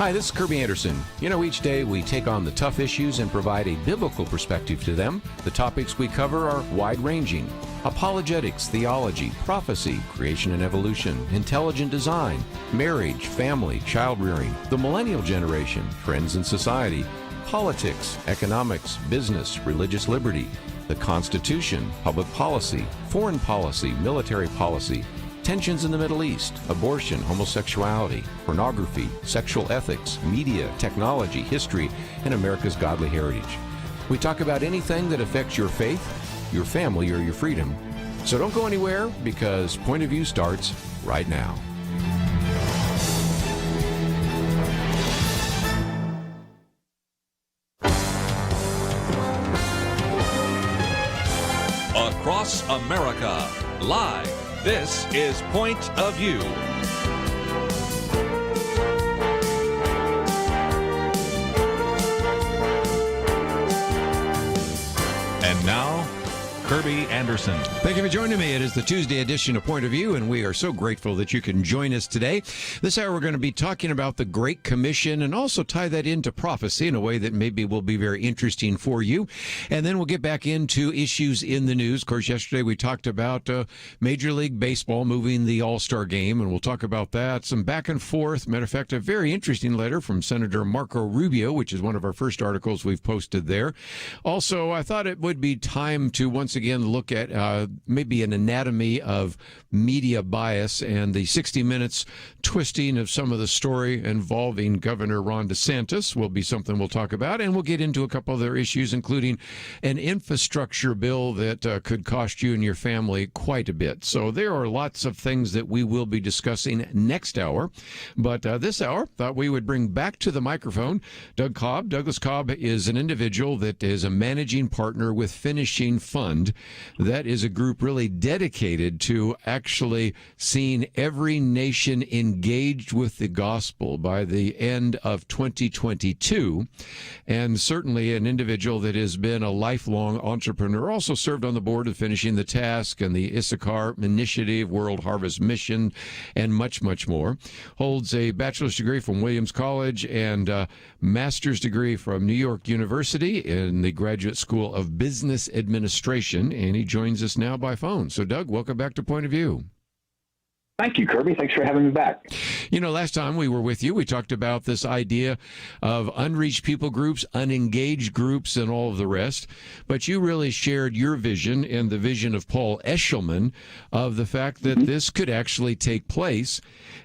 Hi, this is Kerby Anderson. You know, each day we take on the tough issues and provide a biblical perspective to them. The topics we cover are wide-ranging: apologetics, theology, prophecy, creation and evolution, intelligent design, marriage, family, child-rearing, the millennial generation, trends in society, politics, economics, business, religious liberty, the Constitution, public policy, foreign policy, military policy, tensions in the Middle East, abortion, homosexuality, pornography, sexual ethics, media, technology, history, and America's godly heritage. We talk about anything that affects your faith, your family, or your freedom. So don't go anywhere, because Point of View starts right now. Across America, live. This is Point of View. And now, Kerby Anderson. Thank you for joining me. It is the Tuesday edition of Point of View, and we are so grateful that you can join us today. This hour, we're going to be talking about the Great Commission and also tie that into prophecy in a way that maybe will be very interesting for you. And then we'll get back into issues in the news. Of course, yesterday we talked about Major League Baseball moving the All-Star game, and we'll talk about that. Some back and forth. Matter of fact, a very interesting letter from Senator Marco Rubio, which is one of our first articles we've posted there. Also, I thought it would be time to once again look at maybe an anatomy of media bias and the 60 Minutes twisting of some of the story involving Governor Ron DeSantis will be something we'll talk about, and we'll get into a couple other issues, including an infrastructure bill that could cost you and your family quite a bit. So there are lots of things that we will be discussing next hour, but this hour, thought we would bring back to the microphone Doug Cobb. Douglas Cobb is an individual that is a managing partner with Finishing Fund. That is a group really dedicated to actually seeing every nation engaged with the gospel by the end of 2022, and certainly an individual that has been a lifelong entrepreneur, also served on the board of Finishing the Task and the Issachar Initiative, World Harvest Mission, and much, much more. Holds a bachelor's degree from Williams College and a master's degree from New York University in the Graduate School of Business Administration, and he joins us now by phone. So, Doug, welcome back to Point of View. Thank you, Kerby. Thanks for having me back. You know, last time we were with you, we talked about this idea of unreached people groups, unengaged groups, and all of the rest. But you really shared your vision and the vision of Paul Eshelman of the fact that this could actually take place.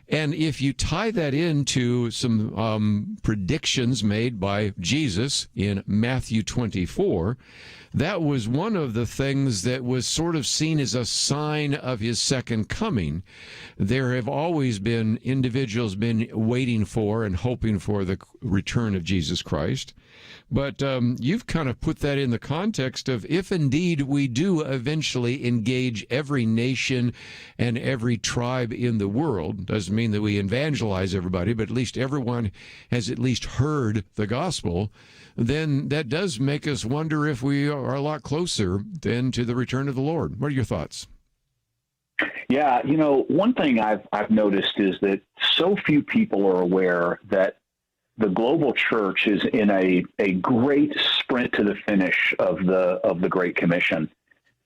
And if you tie that into some predictions made by Jesus in Matthew 24, that was one of the things that was sort of seen as a sign of his second coming. There have always been individuals been waiting for and hoping for the return of Jesus Christ. But you've kind of put that in the context of if indeed we do eventually engage every nation and every tribe in the world, doesn't mean that we evangelize everybody, but at least everyone has at least heard the gospel, then that does make us wonder if we are a lot closer then to the return of the Lord. What are your thoughts? Yeah, you know, one thing I've noticed is that so few people are aware that the global church is in a great sprint to the finish of the Great Commission.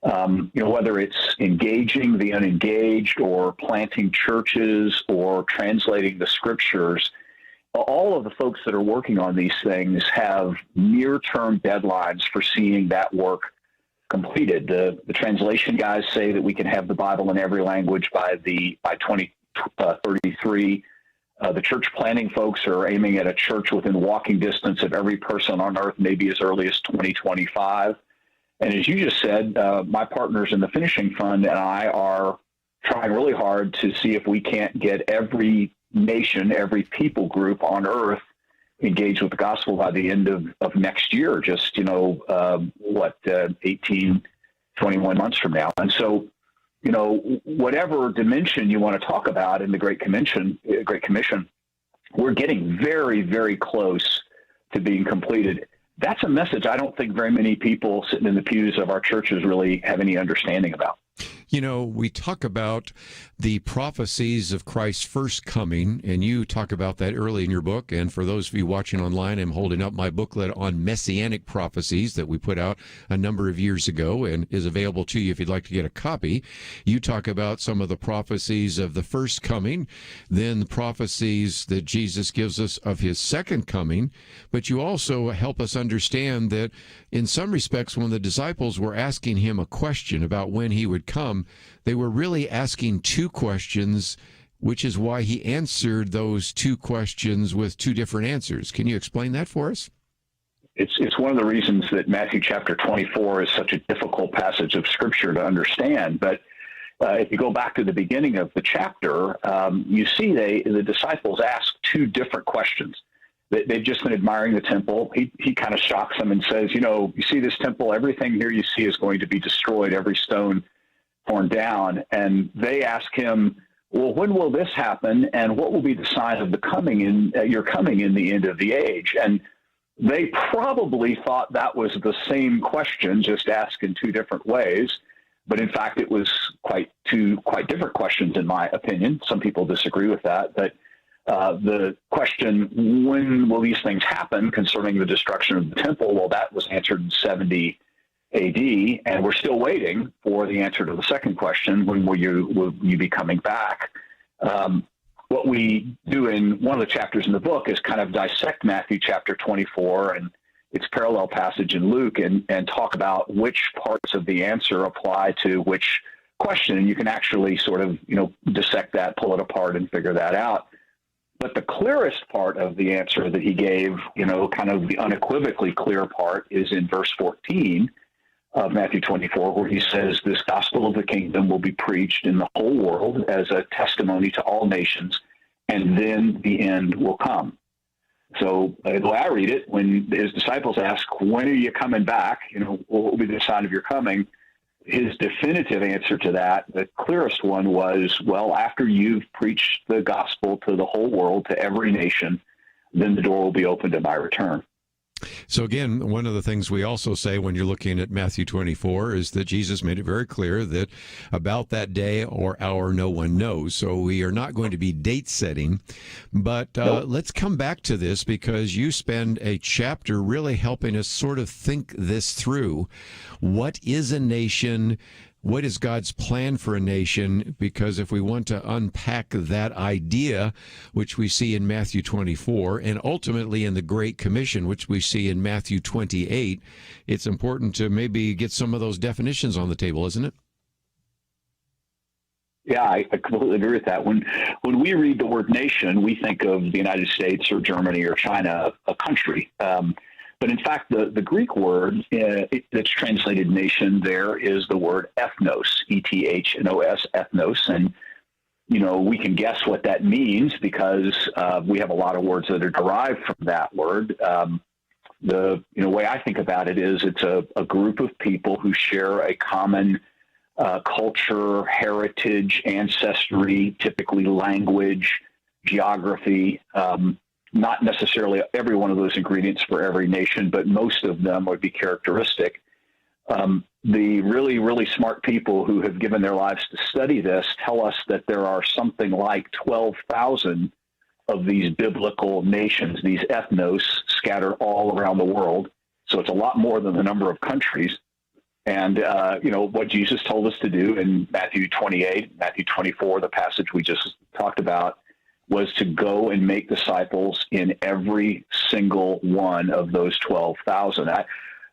You know, whether it's engaging the unengaged or planting churches or translating the scriptures, all of the folks that are working on these things have near-term deadlines for seeing that work completed. The translation guys say that we can have the Bible in every language by 2033. The church planning folks are aiming at a church within walking distance of every person on earth, maybe as early as 2025. And as you just said, my partners in the Finishing Fund and I are trying really hard to see if we can't get every nation, every people group on earth engaged with the gospel by the end of next year, just, 18, 21 months from now. And so, whatever dimension you want to talk about in the Great Commission, we're getting very, very close to being completed. That's a message I don't think very many people sitting in the pews of our churches really have any understanding about. You know, we talk about the prophecies of Christ's first coming, and you talk about that early in your book. And for those of you watching online, I'm holding up my booklet on messianic prophecies that we put out a number of years ago and is available to you if you'd like to get a copy. You talk about some of the prophecies of the first coming, then the prophecies that Jesus gives us of his second coming, but you also help us understand that in some respects, when the disciples were asking him a question about when he would come, they were really asking two questions, which is why he answered those two questions with two different answers. Can you explain that for us? It's one of the reasons that Matthew chapter 24 is such a difficult passage of Scripture to understand. But if you go back to the beginning of the chapter, you see the disciples ask two different questions. They've just been admiring the temple. He kind of shocks them and says, you see this temple, everything here you see is going to be destroyed, every stone torn down. And they ask him, well, when will this happen? And what will be the sign of your coming in the end of the age? And they probably thought that was the same question, just asked in two different ways. But in fact, it was two quite different questions, in my opinion. Some people disagree with that. But the question, when will these things happen concerning the destruction of the temple? Well, that was answered in 70 AD, and we're still waiting for the answer to the second question, when will you be coming back? What we do in one of the chapters in the book is kind of dissect Matthew chapter 24 and its parallel passage in Luke and talk about which parts of the answer apply to which question. And you can actually sort of, dissect that, pull it apart, and figure that out. But the clearest part of the answer that he gave, kind of the unequivocally clear part, is in verse 14 of Matthew 24, where he says, this gospel of the kingdom will be preached in the whole world as a testimony to all nations, and then the end will come. So the way I read it, when his disciples ask, when are you coming back? What will be the sign of your coming? His definitive answer to that, the clearest one, was, well, after you've preached the gospel to the whole world, to every nation, then the door will be opened at my return. So again, one of the things we also say when you're looking at Matthew 24 is that Jesus made it very clear that about that day or hour no one knows. So we are not going to be date setting. But Let's come back to this, because you spend a chapter really helping us sort of think this through. What is a nation? What is God's plan for a nation? Because if we want to unpack that idea, which we see in Matthew 24, and ultimately in the Great Commission, which we see in Matthew 28, it's important to maybe get some of those definitions on the table, isn't it? Yeah, I completely agree with that. When we read the word nation, we think of the United States or Germany or China, a country. But in fact, the Greek word that's translated nation there is the word ethnos, ethnos, ethnos. And, we can guess what that means because we have a lot of words that are derived from that word. The way I think about it is it's a group of people who share a common culture, heritage, ancestry, typically language, geography. Not necessarily every one of those ingredients for every nation, but most of them would be characteristic. The really, really smart people who have given their lives to study this tell us that there are something like 12,000 of these biblical nations, these ethnos, scattered all around the world. So it's a lot more than the number of countries. And, what Jesus told us to do in Matthew 28, Matthew 24, the passage we just talked about, was to go and make disciples in every single one of those 12,000.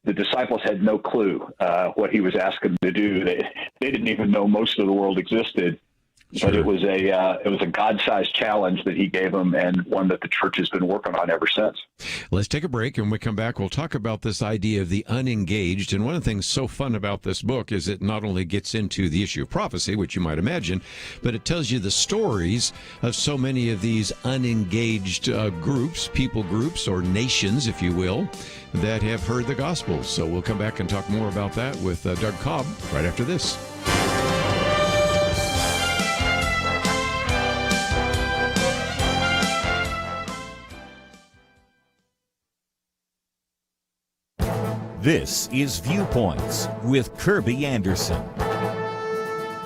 The disciples had no clue what he was asking them to do. They didn't even know most of the world existed. Sure. But it was a God-sized challenge that he gave them, and one that the church has been working on ever since. Let's take a break, and when we come back, we'll talk about this idea of the unengaged. And one of the things so fun about this book is it not only gets into the issue of prophecy, which you might imagine, but it tells you the stories of so many of these unengaged groups, people groups, or nations, if you will, that have heard the gospel. So we'll come back and talk more about that with Doug Cobb right after this. This is Viewpoints with Kerby Anderson.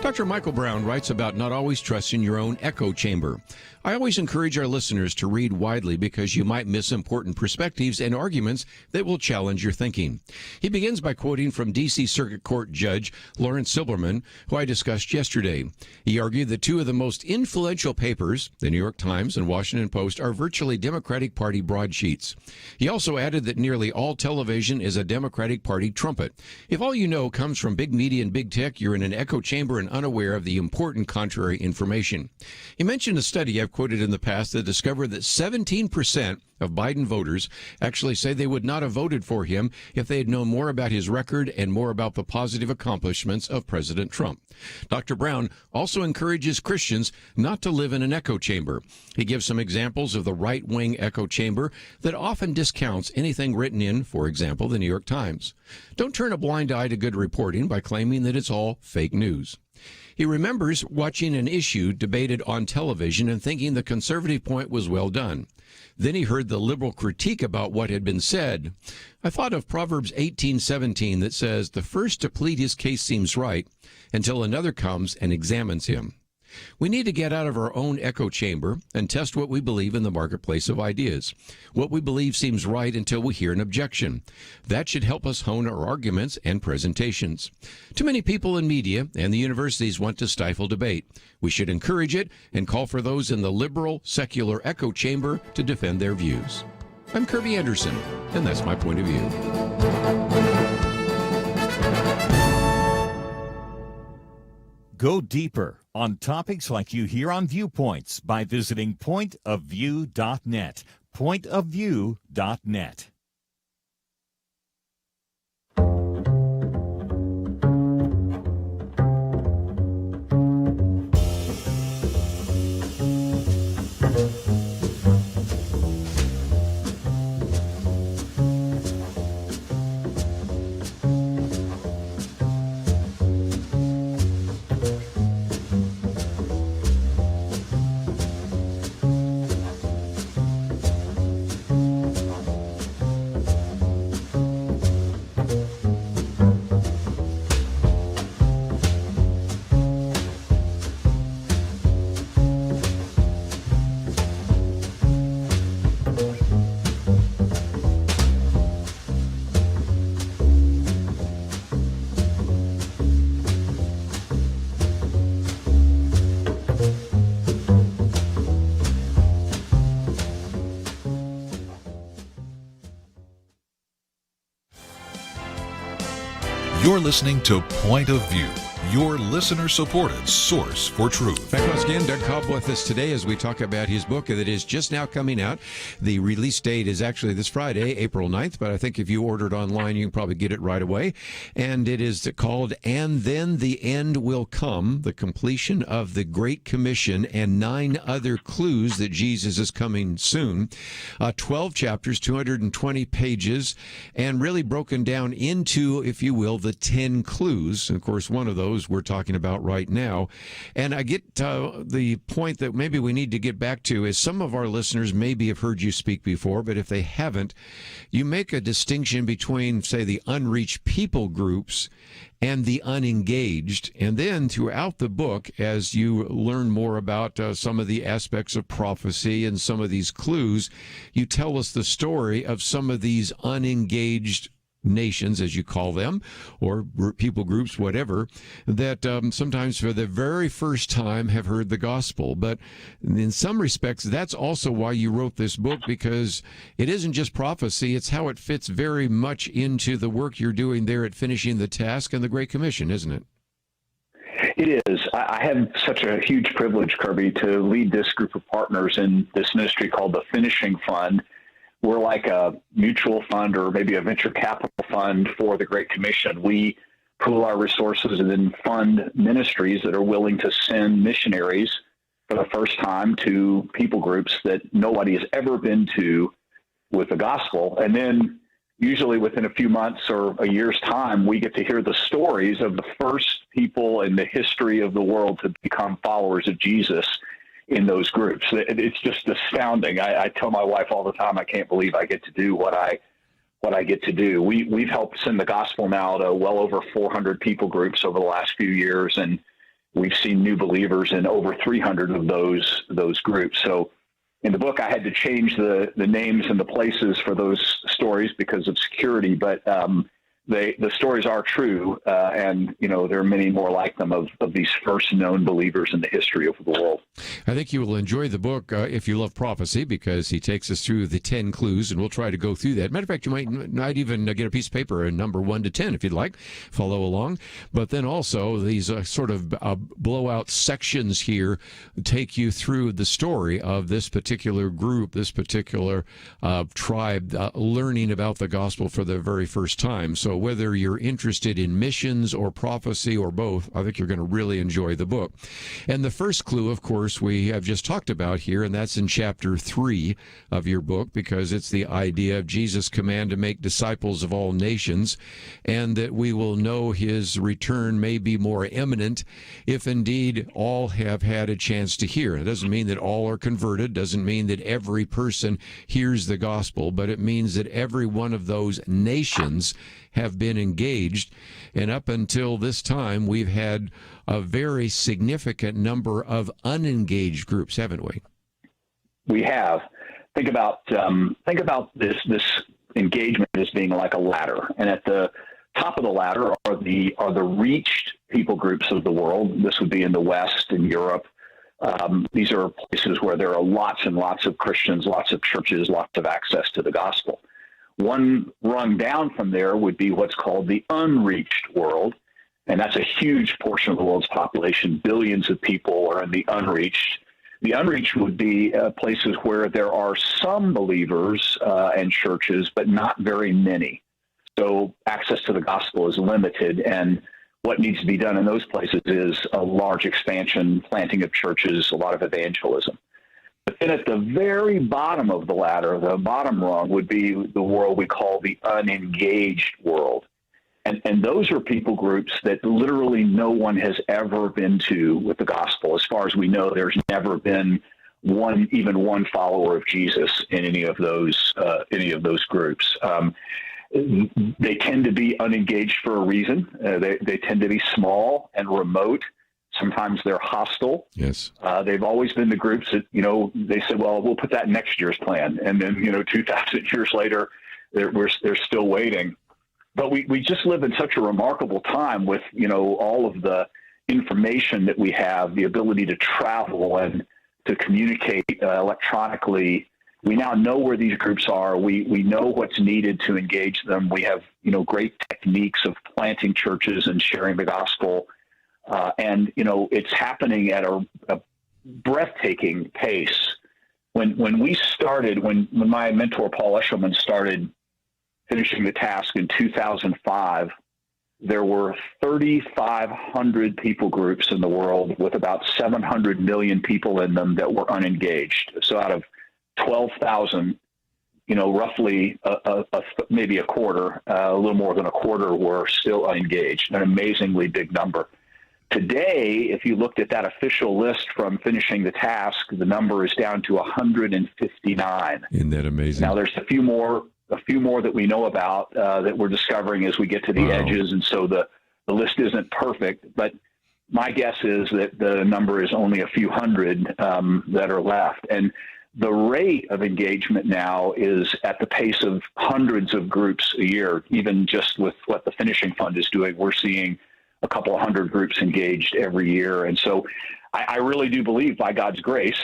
Dr. Michael Brown writes about not always trusting your own echo chamber. I always encourage our listeners to read widely because you might miss important perspectives and arguments that will challenge your thinking. He begins by quoting from D.C. Circuit Court Judge Lawrence Silberman, who I discussed yesterday. He argued that two of the most influential papers, the New York Times and Washington Post, are virtually Democratic Party broadsheets. He also added that nearly all television is a Democratic Party trumpet. If all you know comes from big media and big tech, you're in an echo chamber and unaware of the important contrary information. He mentioned a study I've quoted in the past that discovered that 17% of Biden voters actually say they would not have voted for him if they had known more about his record and more about the positive accomplishments of President Trump. Dr. Brown also encourages Christians not to live in an echo chamber. He gives some examples of the right-wing echo chamber that often discounts anything written in, for example, the New York Times. Don't turn a blind eye to good reporting by claiming that it's all fake news. He remembers watching an issue debated on television and thinking the conservative point was well done. Then he heard the liberal critique about what had been said. I thought of Proverbs 18:17 that says, "The first to plead his case seems right until another comes and examines him." We need to get out of our own echo chamber and test what we believe in the marketplace of ideas. What we believe seems right until we hear an objection. That should help us hone our arguments and presentations. Too many people in media and the universities want to stifle debate. We should encourage it and call for those in the liberal, secular echo chamber to defend their views. I'm Kerby Anderson, and that's my point of view. Go deeper on topics like you hear on Viewpoints by visiting pointofview.net. Pointofview.net. You're listening to Point of View, your listener-supported source for truth. Back once again, Doug Cobb with us today as we talk about his book that is just now coming out. The release date is actually this Friday, April 9th, but I think if you order it online, you can probably get it right away. And it is called And Then the End Will Come, the completion of the Great Commission and 9 other clues that Jesus is coming soon. 12 chapters, 220 pages, and really broken down into, if you will, the 10 clues. And of course, one of those we're talking about right now. And I get the point that maybe we need to get back to is some of our listeners maybe have heard you speak before, but if they haven't, you make a distinction between, say, the unreached people groups and the unengaged. And then throughout the book, as you learn more about some of the aspects of prophecy and some of these clues, you tell us the story of some of these unengaged nations, as you call them, or people groups, whatever, that sometimes for the very first time have heard the gospel. But in some respects, that's also why you wrote this book, because it isn't just prophecy, it's how it fits very much into the work you're doing there at finishing the task and the Great Commission, isn't it? It is. I have such a huge privilege, Kerby, to lead this group of partners in this ministry called the Finishing Fund. We're like a mutual fund or maybe a venture capital fund for the Great Commission. We pool our resources and then fund ministries that are willing to send missionaries for the first time to people groups that nobody has ever been to with the gospel. And then usually within a few months or a year's time, we get to hear the stories of the first people in the history of the world to become followers of Jesus in those groups. It's just astounding. I tell my wife all the time, I can't believe I get to do what I get to do. We've helped send the gospel now to well over 400 people groups over the last few years, and we've seen new believers in over 300 of those groups. So in the book, I had to change the names and the places for those stories because of security, but the stories are true, and there are many more like them of these first known believers in the history of the world. I think you will enjoy the book if you love prophecy, because he takes us through the 10 clues, and we'll try to go through that. Matter of fact, you might even get a piece of paper and number 1 to 10 if you'd like, follow along. But then also these sort of blowout sections here take you through the story of this particular group, this particular tribe, learning about the gospel for the very first time. So whether you're interested in missions or prophecy or both, I think you're going to really enjoy the book. And the first clue, of course, we have just talked about here, and that's in chapter 3 of your book, because it's the idea of Jesus' command to make disciples of all nations, and that we will know his return may be more imminent if indeed all have had a chance to hear. It doesn't mean that all are converted, doesn't mean that every person hears the gospel, but it means that every one of those nations have been engaged. And up until this time, we've had a very significant number of unengaged groups, haven't we? We have. Think about this engagement as being like a ladder, and at the top of the ladder are the reached people groups of the world. This would be in the West and Europe. These are places where there are lots and lots of Christians, lots of churches, lots of access to the gospel. One rung down from there would be what's called the unreached world, and that's a huge portion of the world's population. Billions of people are in the unreached. The unreached would be places where there are some believers and churches, but not very many. So access to the gospel is limited, and what needs to be done in those places is a large expansion, planting of churches, a lot of evangelism. But then at the very bottom of the ladder, the bottom rung, would be the world we call the unengaged world. And those are people groups that literally no one has ever been to with the gospel. As far as we know, there's never been even one follower of Jesus in any of those groups. They tend to be unengaged for a reason. They tend to be small and remote. Sometimes they're hostile. Yes. They've always been the groups that, they said, well, we'll put that in next year's plan. And then, 2,000 years later, they're still waiting. But we just live in such a remarkable time with, all of the information that we have, the ability to travel and to communicate electronically. We now know where these groups are. We know what's needed to engage them. We have, great techniques of planting churches and sharing the gospel. And it's happening at a breathtaking pace. When we started, when my mentor, Paul Eshelman, started finishing the task in 2005, there were 3,500 people groups in the world with about 700 million people in them that were unengaged. So out of 12,000, roughly maybe a quarter, a little more than a quarter were still unengaged, an amazingly big number. Today, if you looked at that official list from finishing the task, the number is down to 159. Isn't that amazing? Now, there's a few more that we know about that we're discovering as we get to the edges, and so the list isn't perfect. But my guess is that the number is only a few hundred that are left. And the rate of engagement now is at the pace of hundreds of groups a year. Even just with what the Finishing Fund is doing, we're seeing a couple of hundred groups engaged every year. And so I really do believe by God's grace,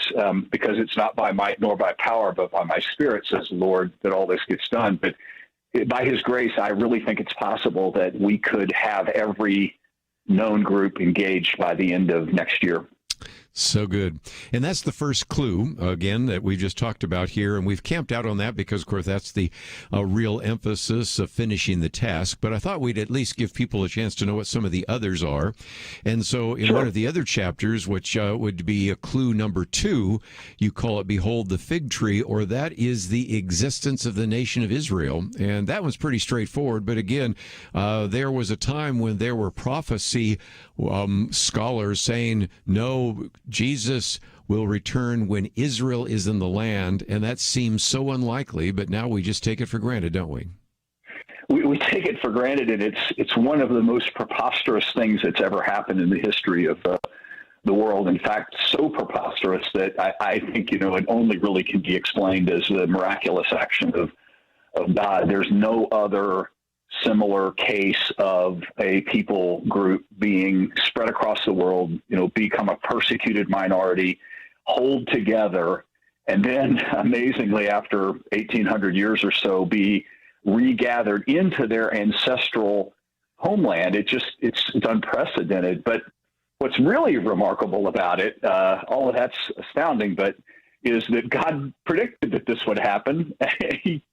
because it's not by might nor by power, but by my Spirit, says the Lord, that all this gets done. But by his grace, I really think it's possible that we could have every known group engaged by the end of next year. So good. And that's the first clue, again, that we just talked about here. And we've camped out on that because, of course, that's the real emphasis of finishing the task. But I thought we'd at least give people a chance to know what some of the others are. And so in one of the other chapters, which would be a clue number 2, you call it Behold the Fig Tree, or that is the existence of the nation of Israel. And that one's pretty straightforward. But again, there was a time when there were prophecy scholars saying, no, Jesus will return when Israel is in the land, and that seems so unlikely, but now we just take it for granted, don't we? We take it for granted, and it's one of the most preposterous things that's ever happened in the history of the world. In fact, so preposterous that I think, it only really can be explained as the miraculous action of God. There's no other similar case of a people group being spread across the world, become a persecuted minority, hold together, and then amazingly, after 1,800 years or so, be regathered into their ancestral homeland. It's unprecedented. But what's really remarkable about it, all of that's astounding, but is that God predicted that this would happen.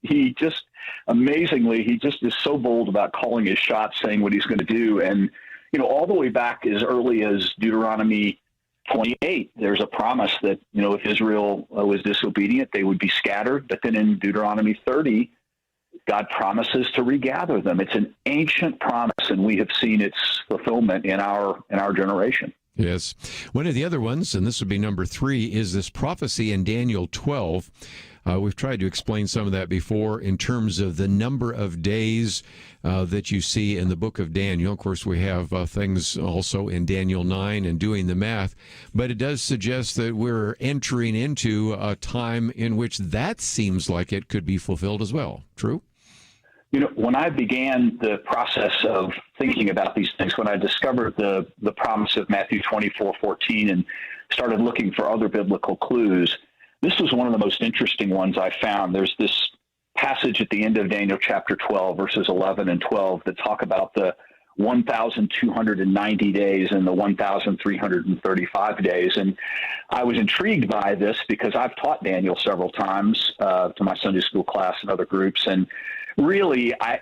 he just, amazingly, he just is so bold about calling his shots, saying what he's going to do. And, all the way back as early as Deuteronomy 28, there's a promise that, if Israel was disobedient, they would be scattered. But then in Deuteronomy 30, God promises to regather them. It's an ancient promise, and we have seen its fulfillment in our generation. Yes. One of the other ones, and this would be number 3, is this prophecy in Daniel 12. We've tried to explain some of that before in terms of the number of days that you see in the book of Daniel. Of course, we have things also in Daniel 9 and doing the math, but it does suggest that we're entering into a time in which that seems like it could be fulfilled as well. True? When I began the process of thinking about these things, when I discovered the promise of Matthew 24:14 and started looking for other biblical clues, this was one of the most interesting ones I found. There's this passage at the end of Daniel chapter 12, verses 11 and 12, that talk about the 1,290 days and the 1,335 days. And I was intrigued by this because I've taught Daniel several times to my Sunday school class and other groups. And really, I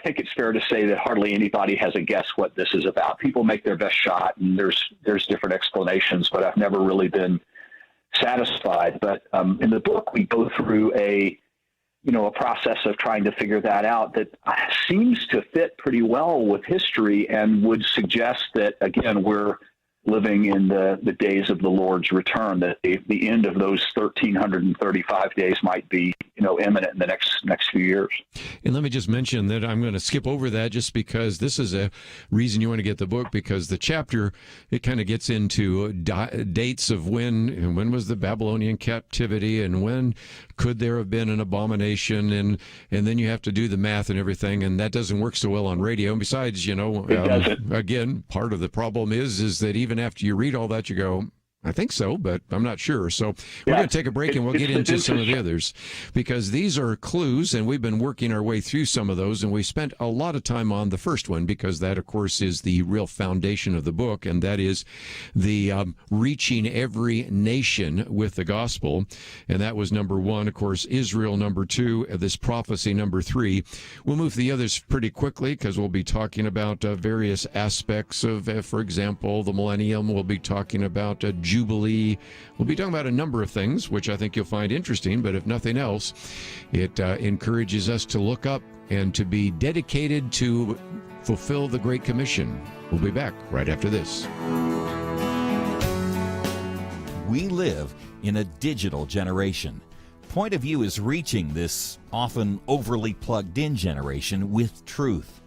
think it's fair to say that hardly anybody has a guess what this is about. People make their best shot, and there's different explanations, but I've never really been satisfied. But in the book, we go through a process of trying to figure that out that seems to fit pretty well with history and would suggest that, again, we're living in the days of the Lord's return, that the end of those 1,335 days might be, imminent in the next few years. And let me just mention that I'm going to skip over that just because this is a reason you want to get the book, because the chapter, it kind of gets into dates of when was the Babylonian captivity and when could there have been an abomination, and then you have to do the math and everything, and that doesn't work so well on radio. And besides, again, part of the problem is that even after you read all that, you go, I think so, but I'm not sure. So we're going to take a break and we'll get into some of the others, because these are clues, and we've been working our way through some of those, and we spent a lot of time on the first one because that, of course, is the real foundation of the book, and that is the reaching every nation with the gospel. And that was number 1. Of course, Israel, number 2, this prophecy, number 3. We'll move to the others pretty quickly because we'll be talking about various aspects of, for example, the millennium. We'll be talking about Jubilee. We'll be talking about a number of things, which I think you'll find interesting, but if nothing else, it encourages us to look up and to be dedicated to fulfill the Great Commission. We'll be back right after this. We live in a digital generation. Point of View is reaching this often overly plugged-in generation with truth.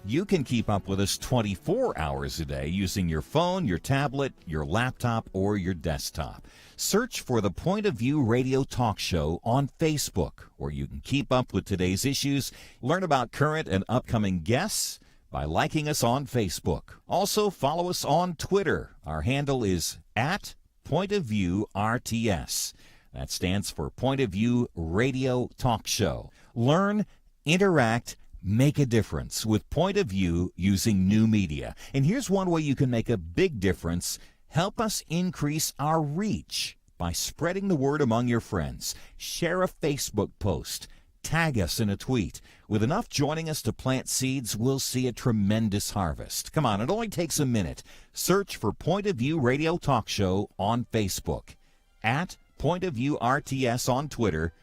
You can keep up with us 24 hours a day using your phone, your tablet, your laptop, or your desktop. Search for the Point of View Radio Talk Show on Facebook, where you can keep up with today's issues, learn about current and upcoming guests by liking us on Facebook. Also, follow us on Twitter. Our handle is @PointOfViewRTS. That stands for Point of View Radio Talk Show. Learn, interact, make a difference with Point of View using new media. And here's one way you can make a big difference. Help us increase our reach by spreading the word among your friends. Share a Facebook post. Tag us in a tweet. With enough joining us to plant seeds, we'll see a tremendous harvest. Come on, it only takes a minute. Search for Point of View Radio Talk Show on Facebook, @PointOfViewRTS on Twitter,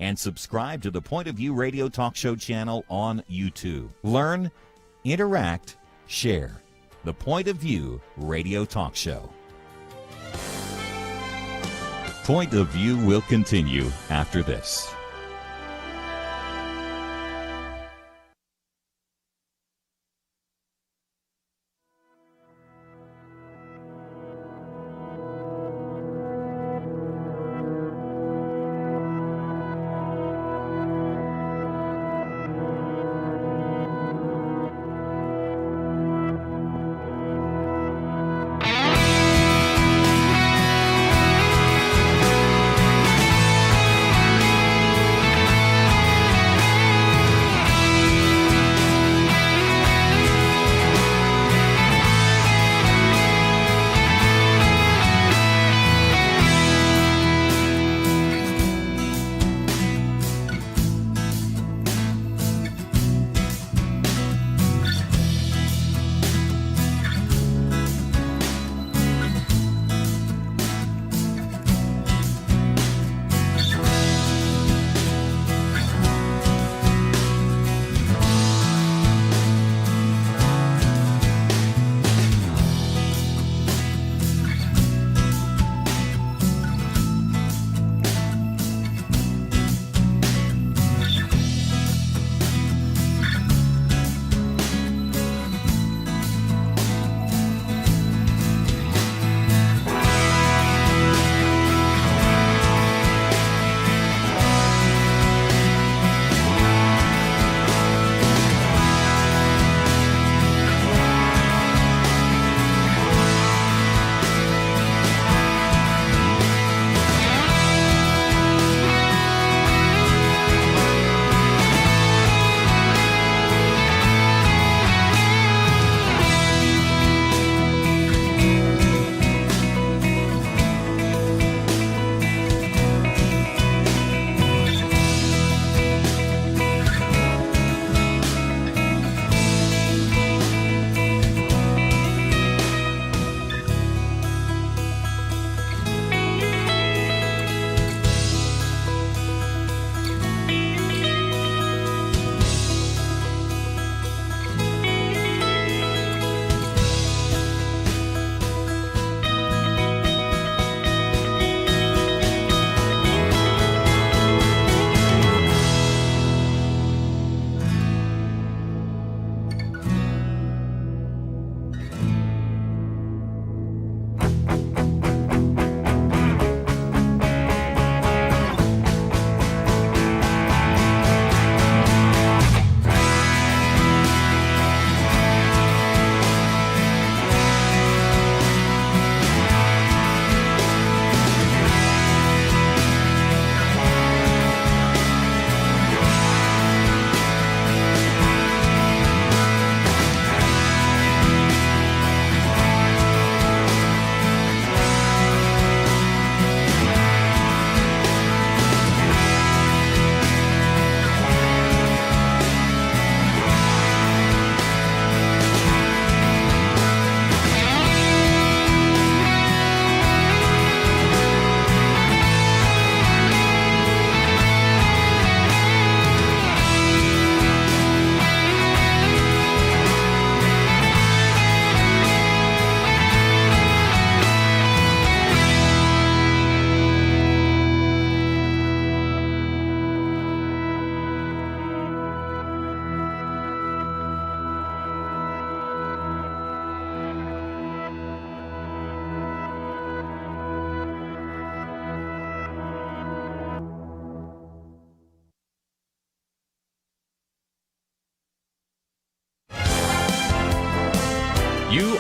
and subscribe to the Point of View Radio Talk Show channel on YouTube. Learn, interact, share. The Point of View Radio Talk Show. Point of View will continue after this.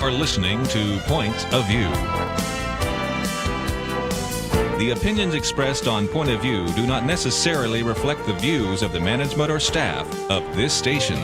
are listening to Point of View. The opinions expressed on Point of View do not necessarily reflect the views of the management or staff of this station.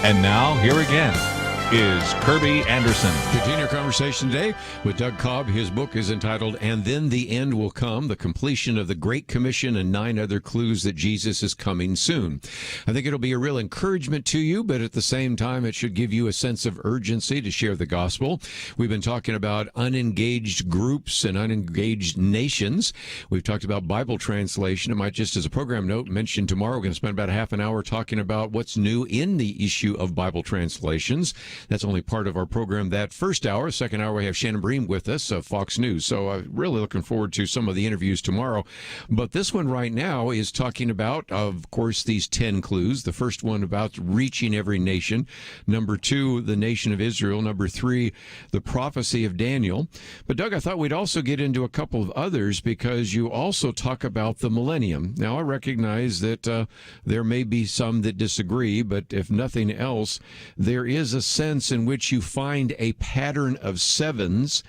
And now, here again is Kerby Anderson. Continue our conversation today with Doug Cobb. His book is entitled "And Then the End Will Come: The Completion of the Great Commission and 9 Other Clues That Jesus is Coming Soon." I think it'll be a real encouragement to you, but at the same time, it should give you a sense of urgency to share the gospel. We've been talking about unengaged groups and unengaged nations. We've talked about Bible translation. I might just, as a program note, mention tomorrow we're going to spend about a half an hour talking about what's new in the issue of Bible translations. That's only part of our program that first hour. Second hour, we have Shannon Bream with us of Fox News. So I'm really looking forward to some of the interviews tomorrow. But this one right now is talking about, of course, these 10 clues. The first one about reaching every nation. Number 2, the nation of Israel. Number 3, the prophecy of Daniel. But Doug, I thought we'd also get into a couple of others because you also talk about the millennium. Now, I recognize that there may be some that disagree, but if nothing else, there is a sense in which you find a pattern of sevens,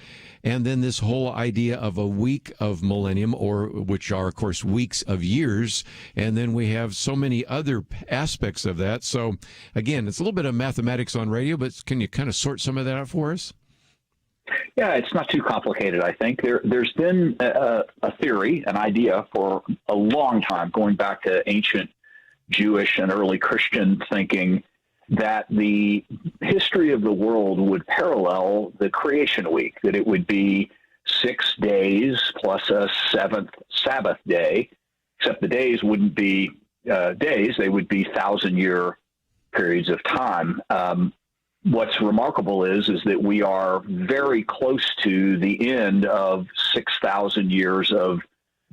and then this whole idea of a week of millennium, or which are, of course, weeks of years, and then we have so many other aspects of that. So, again, it's a little bit of mathematics on radio, but can you kind of sort some of that out for us? Yeah, it's not too complicated, I think. There's been a theory, an idea for a long time, going back to ancient Jewish and early Christian thinking, that the history of the world would parallel the creation week, that it would be 6 days plus a 7th Sabbath day, except the days wouldn't be days, they would be 1,000-year periods of time. What's remarkable is that we are very close to the end of 6,000 years of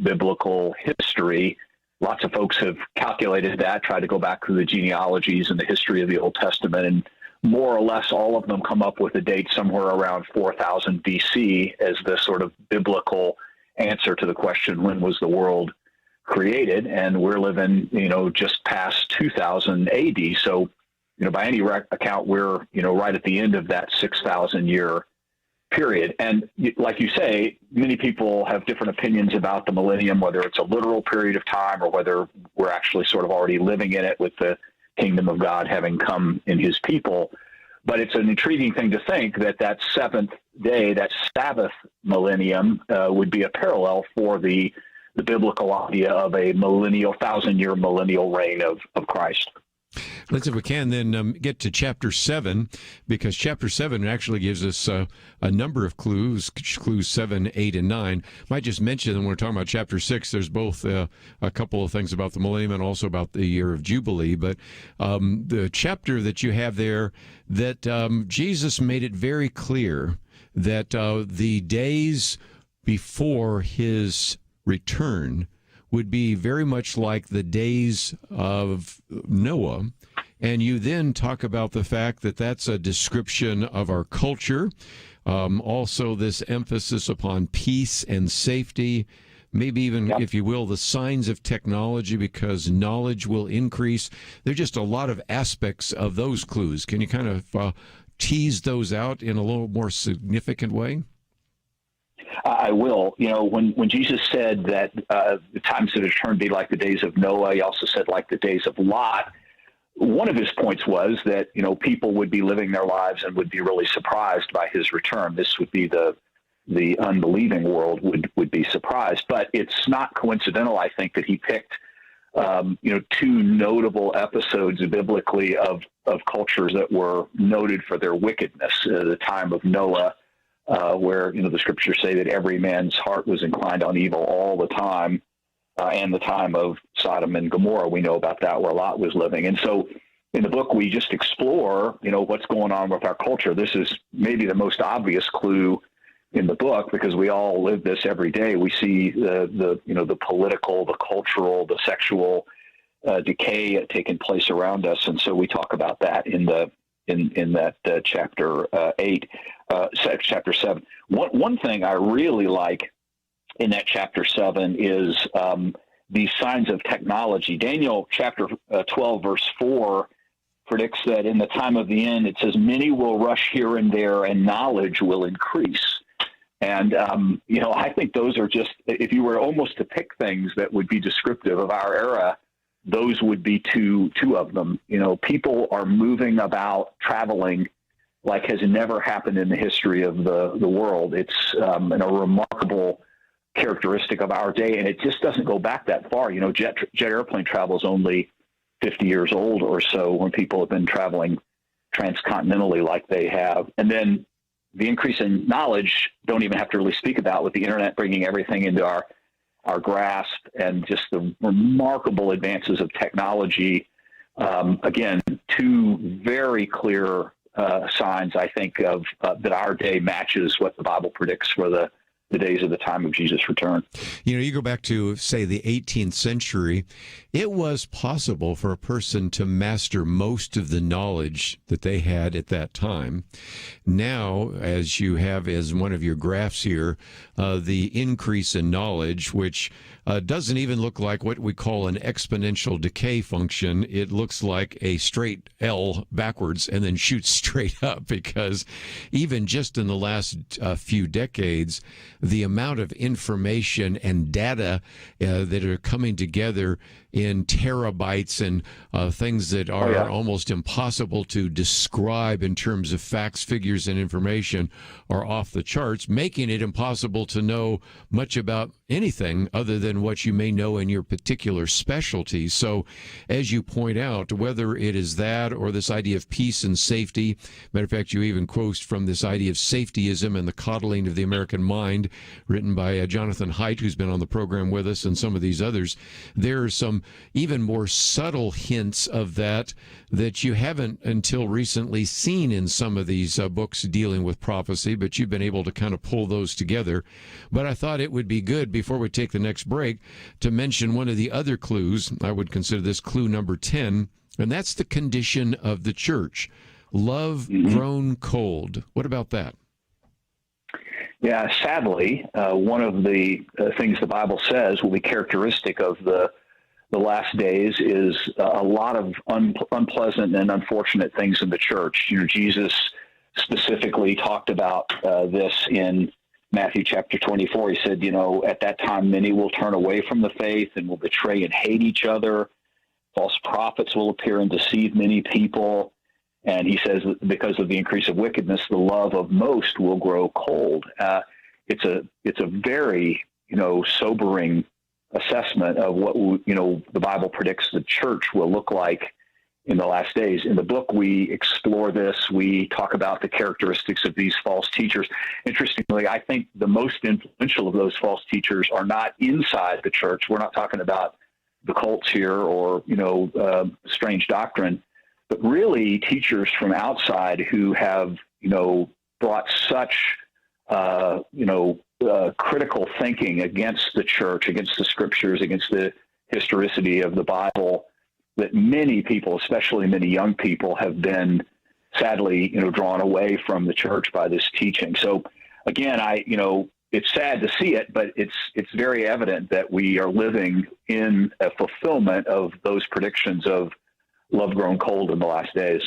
biblical history. Lots of folks have calculated that, tried to go back through the genealogies and the history of the Old Testament, and more or less all of them come up with a date somewhere around 4000 BC as the sort of biblical answer to the question, when was the world created? And we're living, just past 2000 AD. So, by any account, we're, right at the end of that 6,000-year period. And like you say, many people have different opinions about the millennium, whether it's a literal period of time or whether we're actually sort of already living in it with the kingdom of God having come in his people. But it's an intriguing thing to think that 7th day, that Sabbath millennium, would be a parallel for the biblical idea of a 1,000-year millennial reign of Christ. Let's, if we can, then get to Chapter 7, because Chapter 7 actually gives us a number of clues 7, 8, and 9. Might just mention that when we're talking about Chapter 6, there's both a couple of things about the millennium and also about the year of Jubilee. But the chapter that you have there, that Jesus made it very clear that the days before his return would be very much like the days of Noah. And you then talk about the fact that that's a description of our culture. Also, this emphasis upon peace and safety, maybe even, if you will, the signs of technology, because knowledge will increase. There's just a lot of aspects of those clues. Can you kind of tease those out in a little more significant way? I will. When Jesus said that the times that return be like the days of Noah, he also said like the days of Lot. One of his points was that, people would be living their lives and would be really surprised by his return. This would be the unbelieving world would be surprised. But it's not coincidental, I think, that he picked, 2 notable episodes biblically of cultures that were noted for their wickedness. The time of Noah, where, the scriptures say that every man's heart was inclined on evil all the time, and the time of Sodom and Gomorrah, we know about that, where Lot was living. And so in the book, we just explore, what's going on with our culture. This is maybe the most obvious clue in the book, because we all live this every day. We see the political, the cultural, the sexual decay taking place around us. And so we talk about that in that chapter 8, chapter 7. One thing I really like in that chapter 7 is these signs of technology. Daniel chapter 12, verse 4 predicts that in the time of the end, it says, many will rush here and there and knowledge will increase. And, I think those are just, if you were almost to pick things that would be descriptive of our era, those would be two of them. People are moving about, traveling like has never happened in the history of the world. It's a remarkable characteristic of our day, and it just doesn't go back that far. Jet airplane travel is only 50 years old or so when people have been traveling transcontinentally like they have. And then the increase in knowledge, don't even have to really speak about, with the internet bringing everything into our grasp, and just the remarkable advances of technology. Again, two very clear signs, I think, of that our day matches what the Bible predicts for the days of the time of Jesus' return. You go back to, say, the 18th century, it was possible for a person to master most of the knowledge that they had at that time. Now, as you have as one of your graphs here, the increase in knowledge, which doesn't even look like what we call an exponential decay function. It looks like a straight L backwards and then shoots straight up, because even just in the last few decades, the amount of information and data that are coming together in terabytes and things that are almost impossible to describe in terms of facts, figures, and information are off the charts, making it impossible to know much about anything other than what you may know in your particular specialty. So, as you point out, whether it is that or this idea of peace and safety, matter of fact, you even quote from this idea of safetyism and the coddling of the American mind, written by Jonathan Haidt, who's been on the program with us, and some of these others. There are some even more subtle hints of that you haven't until recently seen in some of these books dealing with prophecy, but you've been able to kind of pull those together. But I thought it would be good, before we take the next break, to mention one of the other clues. I would consider this clue number 10, and that's the condition of the church. Love grown cold. What about that? Yeah, sadly, one of the things the Bible says will be characteristic of the last days is a lot of unpleasant and unfortunate things in the church. Jesus specifically talked about this in Matthew chapter 24. He said, at that time, many will turn away from the faith and will betray and hate each other. False prophets will appear and deceive many people. And he says, because of the increase of wickedness, the love of most will grow cold. It's a very, sobering assessment of what, the Bible predicts the church will look like in the last days. In the book, we explore this. We talk about the characteristics of these false teachers. Interestingly, I think the most influential of those false teachers are not inside the church. We're not talking about the cults here or, strange doctrine, but really teachers from outside who have, brought such, critical thinking against the church, against the scriptures, against the historicity of the Bible, that many people, especially many young people, have been sadly, drawn away from the church by this teaching. So again, it's sad to see it, but it's very evident that we are living in a fulfillment of those predictions of love grown cold in the last days.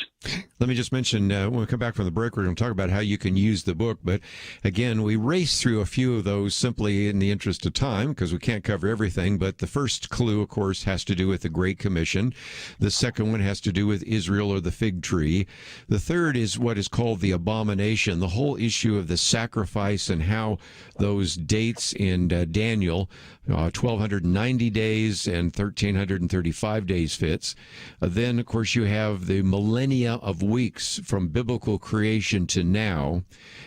Let me just mention, when we come back from the break, we're going to talk about how you can use the book. But again, we race through a few of those simply in the interest of time, because we can't cover everything. But the first clue, of course, has to do with the Great Commission. The second one has to do with Israel or the fig tree. The third is what is called the abomination, the whole issue of the sacrifice and how those dates in Daniel, 1,290 days and 1,335 days fits. Then, of course, you have the millennia of weeks from biblical creation to now.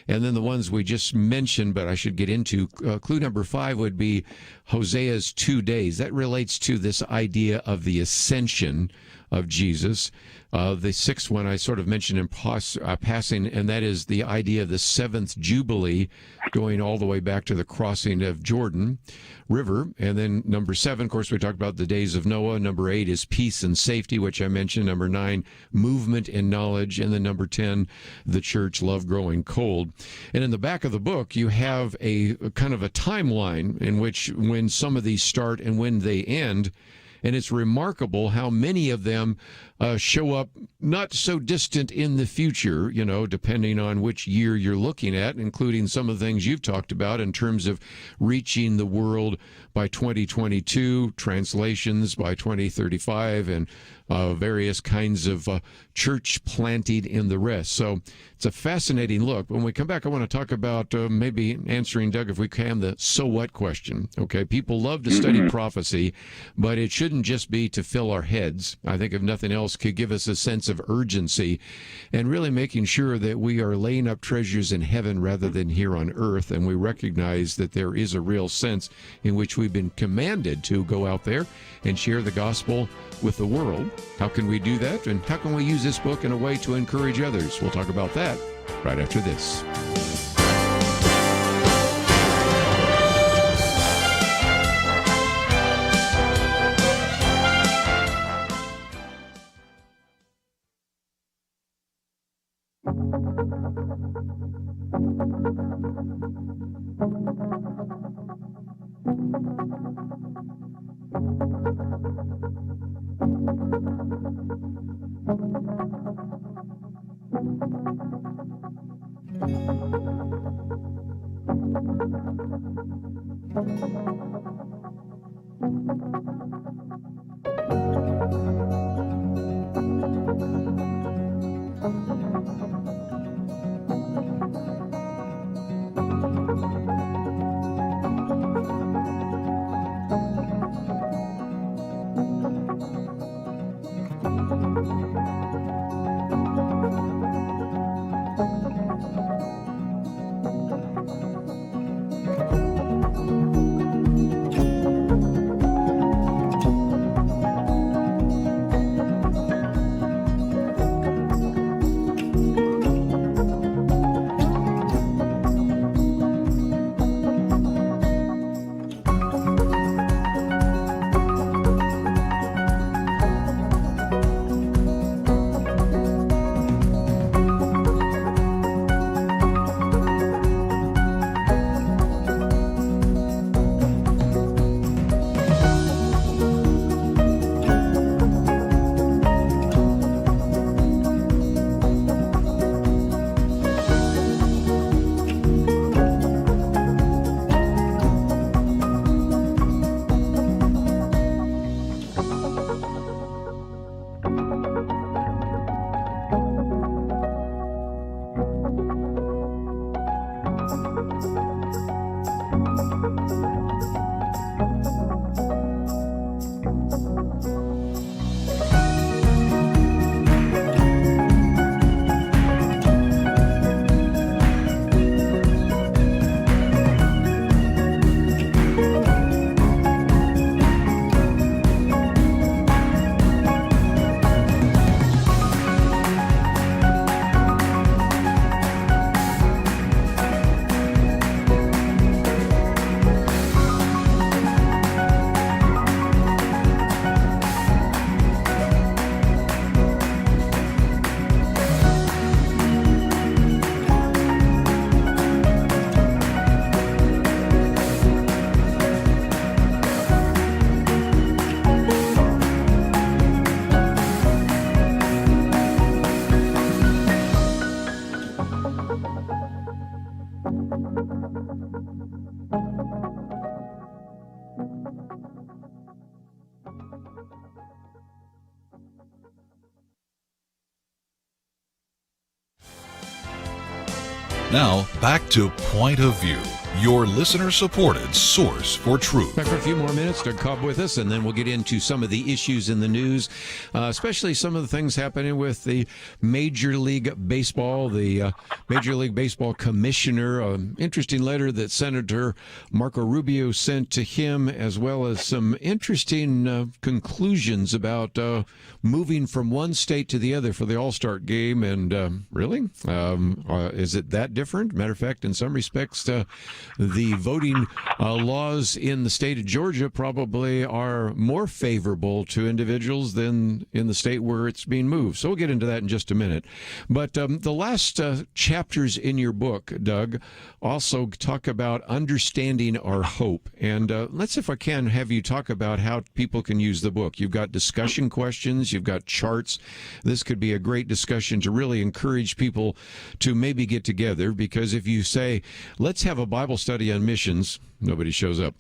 And then the ones we just mentioned, but I should get into, clue number 5 would be Hosea's 2 days. That relates to this idea of the ascension of Jesus. The sixth one I sort of mentioned in passing, and that is the idea of the seventh Jubilee, going all the way back to the crossing of Jordan River. And then number 7, of course, we talked about the days of Noah. Number 8 is peace and safety, which I mentioned. Number 9, movement and knowledge. And then number 10, the church, love growing cold. And in the back of the book, you have a kind of a timeline in which when some of these start and when they end. And it's remarkable how many of them show up not so distant in the future, depending on which year you're looking at, including some of the things you've talked about in terms of reaching the world by 2022, translations by 2035, and various kinds of church planting in the rest. So it's a fascinating look. When we come back, I want to talk about maybe answering, Doug, if we can, the so what question. Okay, people love to study prophecy, but it shouldn't just be to fill our heads. I think if nothing else could give us a sense of urgency and really making sure that we are laying up treasures in heaven rather than here on earth, and we recognize that there is a real sense in which we've been commanded to go out there and share the gospel with the world. How can we do that, and how can we use this book in a way to encourage others? We'll talk about that right after this. Now, back to Point of View, your listener-supported source for truth. Back for a few more minutes. Doug Cobb with us, and then we'll get into some of the issues in the news, especially some of the things happening with the Major League Baseball, the Major League Baseball commissioner. Interesting letter that Senator Marco Rubio sent to him, as well as some interesting conclusions about moving from one state to the other for the All-Star game. And really, is it that different? Matter of fact, in some respects, the voting laws in the state of Georgia probably are more favorable to individuals than in the state where it's being moved. So we'll get into that in just a minute. But the last chapters in your book, Doug, also talk about understanding our hope. And let's, if I can, have you talk about how people can use the book. You've got discussion questions, you've got charts. This could be a great discussion to really encourage people to maybe get together, because if you say, let's have a Bible study on missions, nobody shows up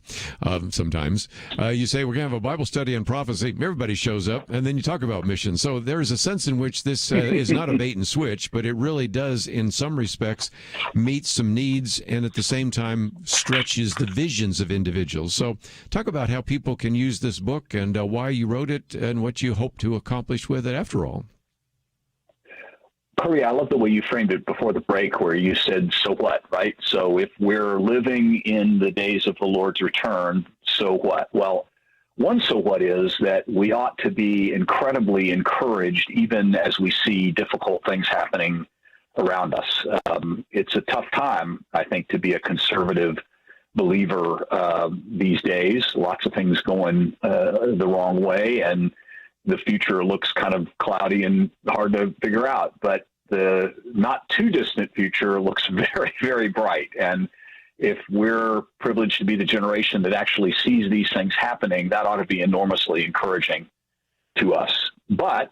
sometimes. You say, we're going to have a Bible study on prophecy, everybody shows up, and then you talk about missions. So there's a sense in which this is not a bait and switch, but it really does, in some respects, meet some needs and at the same time stretches the visions of individuals. So talk about how people can use this book and why you wrote it and what you hope to accomplish with it after all. Kerby, I love the way you framed it before the break, where you said, so what, right? So if we're living in the days of the Lord's return, so what? Well, one so what is that we ought to be incredibly encouraged even as we see difficult things happening around us. It's a tough time, I think, to be a conservative believer these days. Lots of things going the wrong way, and the future looks kind of cloudy and hard to figure out. But the not too distant future looks very, very bright. And if we're privileged to be the generation that actually sees these things happening, that ought to be enormously encouraging to us. But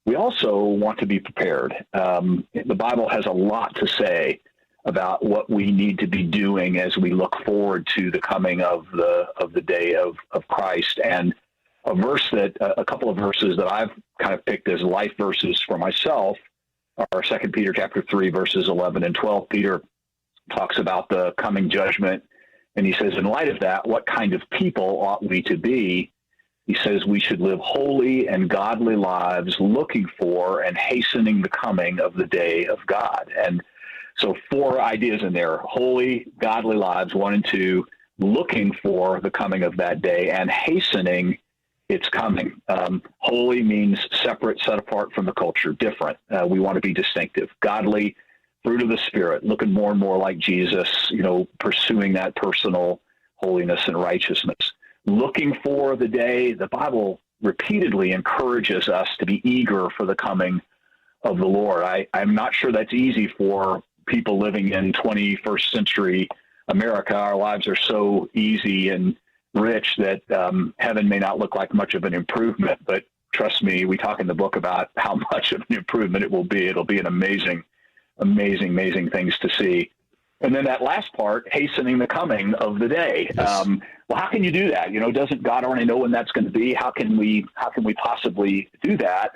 we also want to be prepared. The Bible has a lot to say about what we need to be doing as we look forward to the coming of the day of Christ. And a couple of verses that I've kind of picked as life verses for myself are 2 Peter chapter 3, verses 11 and 12. Peter talks about the coming judgment, and he says, in light of that, what kind of people ought we to be? He says we should live holy and godly lives, looking for and hastening the coming of the day of God. And so 4 ideas in there: holy, godly lives, 1 and 2, looking for the coming of that day, and hastening its coming. Holy means separate, set apart from the culture, different. We want to be distinctive. Godly, fruit of the Spirit, looking more and more like Jesus, pursuing that personal holiness and righteousness. Looking for the day, the Bible repeatedly encourages us to be eager for the coming of the Lord. I'm not sure that's easy for people living in 21st century America. Our lives are so easy and rich that heaven may not look like much of an improvement, but trust me, we talk in the book about how much of an improvement it will be. It'll be an amazing things to see. And then that last part, hastening the coming of the day. Yes. Well, how can you do that? Doesn't God already know when that's going to be? How can we possibly do that?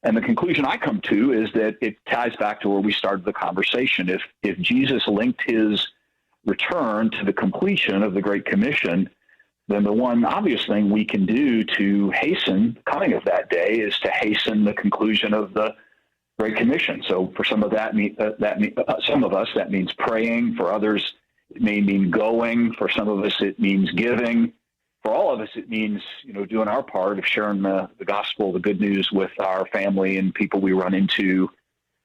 And the conclusion I come to is that it ties back to where we started the conversation. If Jesus linked his return to the completion of the Great Commission, then the one obvious thing we can do to hasten the coming of that day is to hasten the conclusion of the Great Commission. So for some of some of us, that means praying. For others, it may mean going. For some of us, it means giving. For all of us, it means, doing our part of sharing the gospel, the good news with our family and people we run into.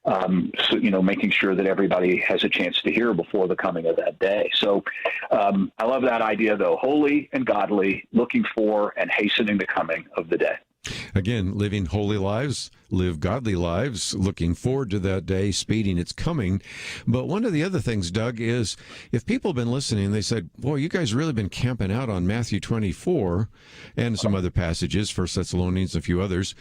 So, making sure that everybody has a chance to hear before the coming of that day. So I love that idea, though. Holy and godly, looking for and hastening the coming of the day. Again, living holy lives, live godly lives, looking forward to that day, speeding its coming. But one of the other things, Doug, is if people have been listening, they said, boy, you guys really been camping out on Matthew 24 and some other passages, 1 Thessalonians, a few others.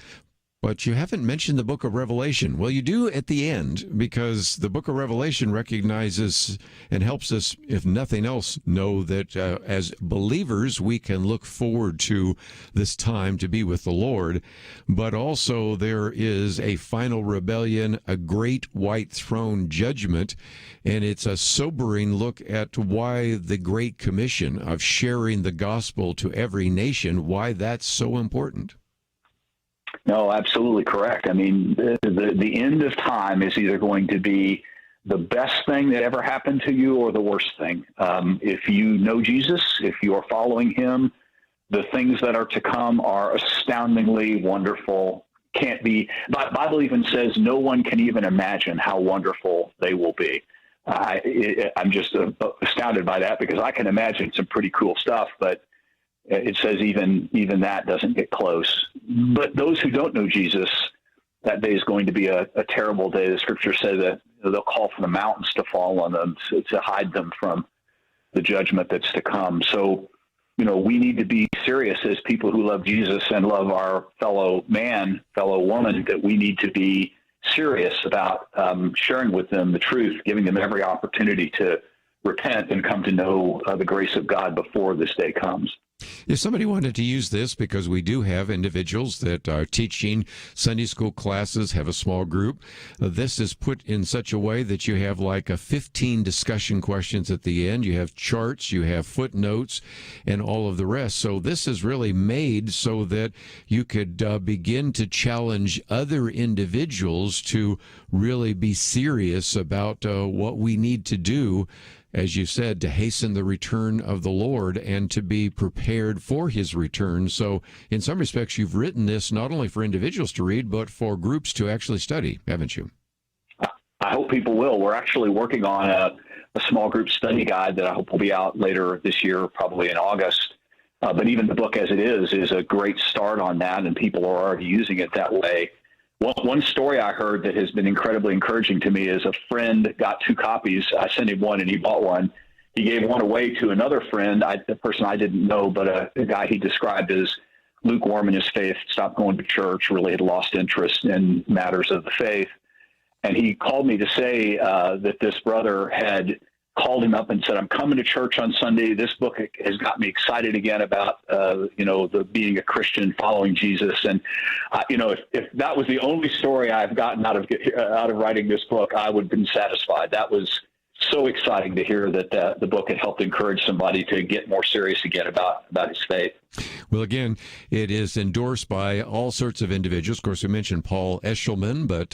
But you haven't mentioned the book of Revelation. Well, you do at the end, because the book of Revelation recognizes and helps us, if nothing else, know that as believers, we can look forward to this time to be with the Lord. But also there is a final rebellion, a great white throne judgment, and it's a sobering look at why the Great Commission of sharing the gospel to every nation, why that's so important. No, absolutely correct. I mean, the end of time is either going to be the best thing that ever happened to you or the worst thing. If you know Jesus, if you are following him, the things that are to come are astoundingly wonderful. Can't be. The Bible even says no one can even imagine how wonderful they will be. I'm just astounded by that, because I can imagine some pretty cool stuff, but it says even that doesn't get close. But those who don't know Jesus, that day is going to be a terrible day. The scripture says that they'll call for the mountains to fall on them to hide them from the judgment that's to come. So, we need to be serious as people who love Jesus and love our fellow man, fellow woman, that we need to be serious about sharing with them the truth, giving them every opportunity to repent and come to know the grace of God before this day comes. If somebody wanted to use this, because we do have individuals that are teaching Sunday school classes, have a small group, this is put in such a way that you have like a 15 discussion questions at the end. You have charts, you have footnotes, and all of the rest. So this is really made so that you could begin to challenge other individuals to really be serious about what we need to do, as you said, to hasten the return of the Lord and to be prepared for his return. So in some respects, you've written this not only for individuals to read, but for groups to actually study, haven't you? I hope people will. We're actually working on a small group study guide that I hope will be out later this year, probably in August. But even the book as it is a great start on that, and people are already using it that way. One story I heard that has been incredibly encouraging to me is a friend got 2 copies. I sent him one and he bought one. He gave one away to another friend, the person I didn't know, but a guy he described as lukewarm in his faith, stopped going to church, really had lost interest in matters of the faith. And he called me to say that this brother had called him up and said, "I'm coming to church on Sunday. This book has got me excited again about, the being a Christian, following Jesus." And, if that was the only story I've gotten out of writing this book, I would have been satisfied. That was so exciting to hear that the book had helped encourage somebody to get more serious again about his faith. Well, again, it is endorsed by all sorts of individuals. Of course, we mentioned Paul Eshelman, but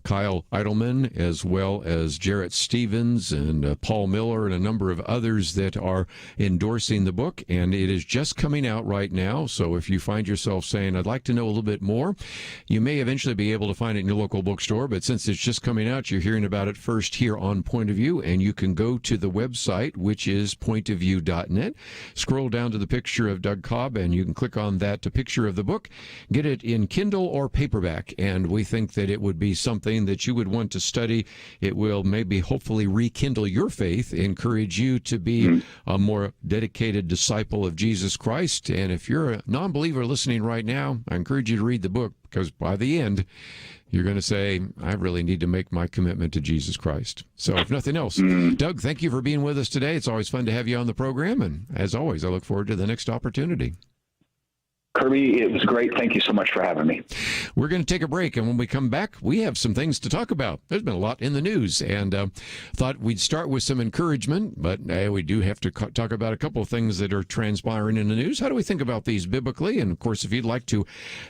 Kyle Eidelman, as well as Jarrett Stevens and Paul Miller and a number of others that are endorsing the book. And it is just coming out right now. So if you find yourself saying, "I'd like to know a little bit more," you may eventually be able to find it in your local bookstore. But since it's just coming out, you're hearing about it first here on Point of View. And you can go to the website, which is pointofview.net. Scroll down to the picture of Doug Cobb, and you can click on that picture of the book, get it in Kindle or paperback. And we think that it would be something that you would want to study. It will maybe hopefully rekindle your faith, encourage you to be a more dedicated disciple of Jesus Christ. And if you're a non-believer listening right now, I encourage you to read the book, because by the end, you're going to say, "I really need to make my commitment to Jesus Christ." So if nothing else, Doug, thank you for being with us today. It's always fun to have you on the program. And as always, I look forward to the next opportunity. Kerby, it was great. Thank you so much for having me. We're going to take a break, and when we come back, we have some things to talk about. There's been a lot in the news, and thought we'd start with some encouragement, but we do have to talk about a couple of things that are transpiring in the news. How do we think about these biblically? And, of course, if you'd like to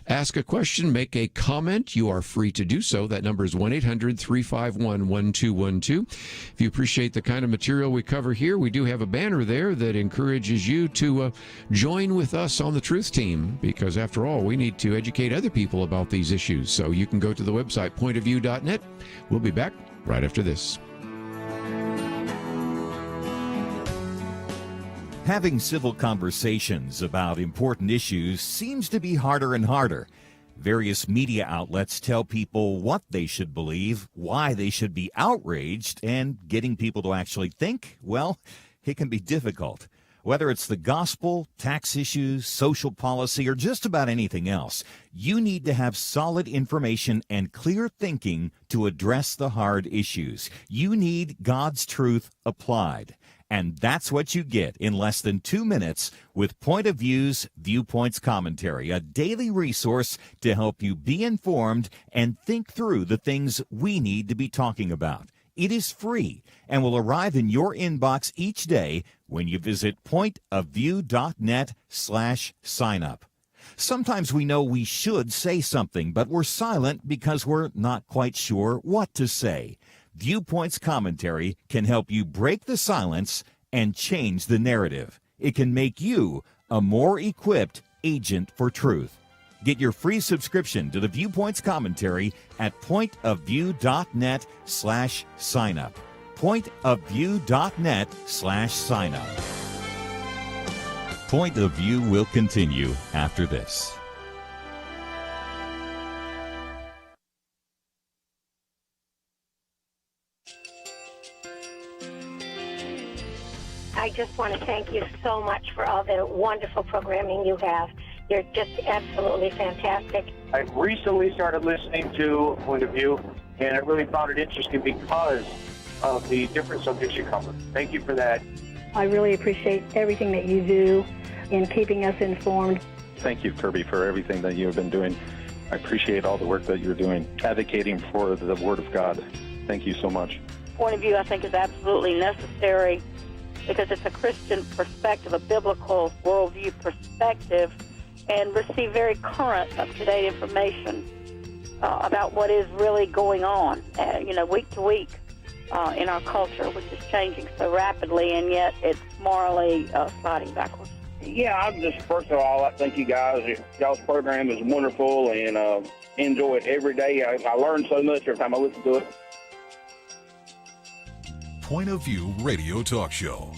ask a question, make a comment, you are free to do so. That number is 1-800-351-1212. If you appreciate the kind of material we cover here, we do have a banner there that encourages you to join with us on the Truth Team, because after all, we need to educate other people about these issues. So you can go to the website, pointofview.net. We'll be back right after this. Having civil conversations about important issues seems to be harder and harder. Various media outlets tell people what they should believe, why they should be outraged, and getting people to actually think, well, it can be difficult. Whether it's the gospel, tax issues, social policy, or just about anything else, you need to have solid information and clear thinking to address the hard issues. You need God's truth applied. And that's what you get in less than 2 minutes with Point of View's Viewpoints Commentary, a daily resource to help you be informed and think through the things we need to be talking about. It is free and will arrive in your inbox each day when you visit pointofview.net/sign-up. Sometimes we know we should say something, but we're silent because we're not quite sure what to say. Viewpoints Commentary can help you break the silence and change the narrative. It can make you a more equipped agent for truth. Get your free subscription to the Viewpoints Commentary at pointofview.net/sign-up. pointofview.net/signup. Point of View will continue after this. I just want to thank you so much for all the wonderful programming you have. You're just absolutely fantastic. I recently started listening to Point of View, and I really found it interesting because of the different subjects you cover. Thank you for that. I really appreciate everything that you do in keeping us informed. Thank you, Kerby, for everything that you have been doing. I appreciate all the work that you're doing, advocating for the Word of God. Thank you so much. Point of View, I think, is absolutely necessary because it's a Christian perspective, a biblical worldview perspective, and receive very current, up-to-date information about what is really going on, week to week in our culture, which is changing so rapidly, and yet it's morally sliding backwards. Yeah, I'm just, first of all, I thank you guys. Y'all's program is wonderful, and enjoy it every day. I learn so much every time I listen to it. Point of View Radio Talk Show.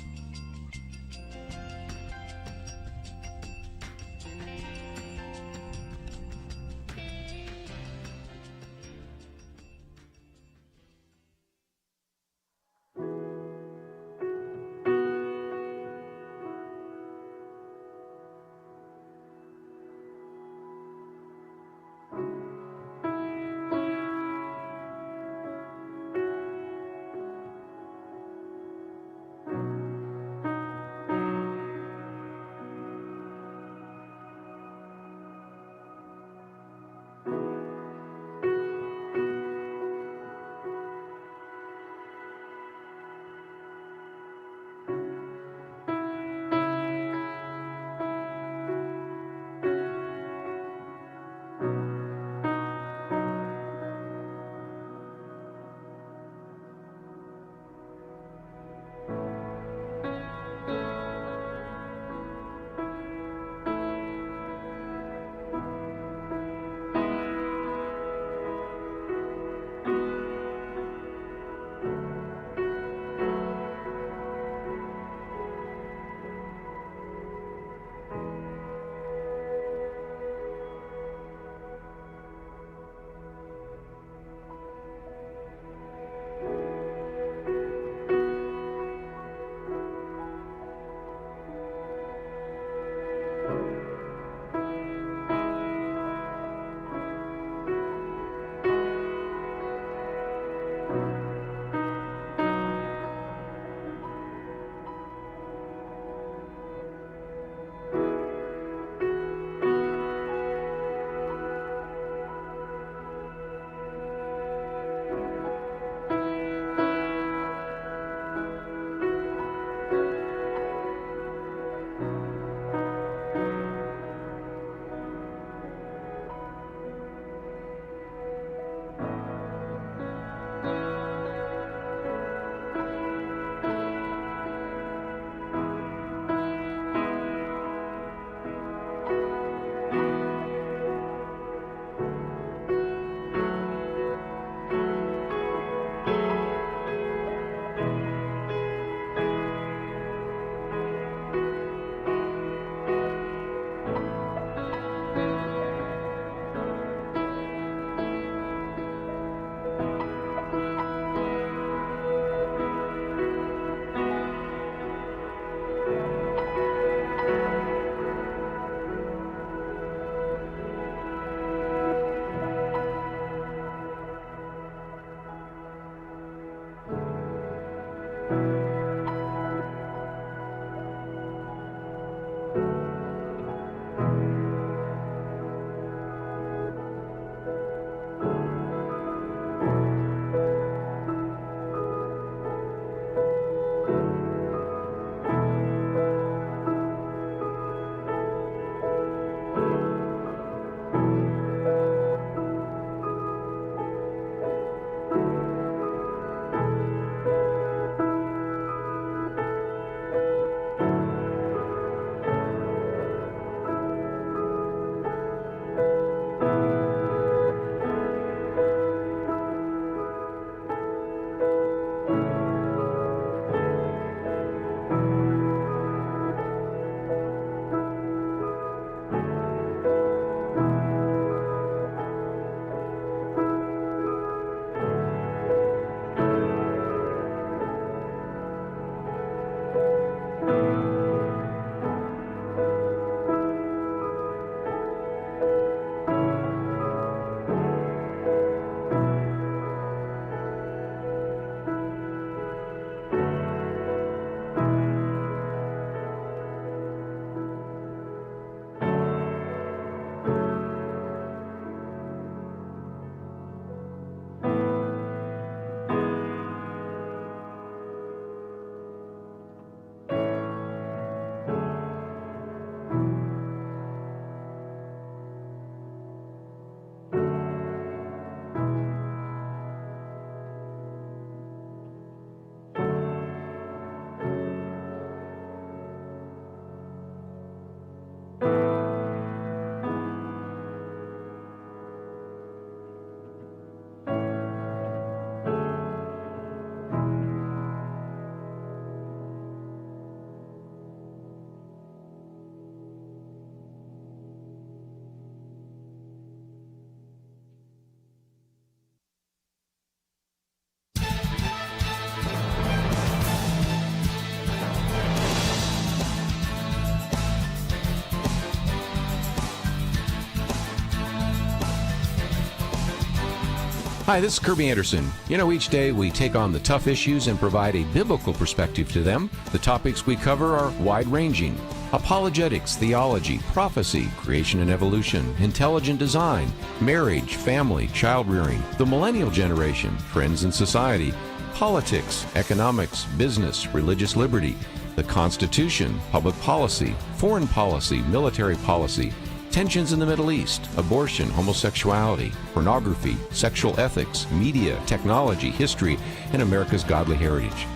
Hi, this is Kerby Anderson. You know, each day we take on the tough issues and provide a biblical perspective to them. The topics we cover are wide-ranging. Apologetics, theology, prophecy, creation and evolution, intelligent design, marriage, family, child-rearing, the millennial generation, friends and society, politics, economics, business, religious liberty, the Constitution, public policy, foreign policy, military policy, tensions in the Middle East, abortion, homosexuality, pornography, sexual ethics, media, technology, history, and America's godly heritage.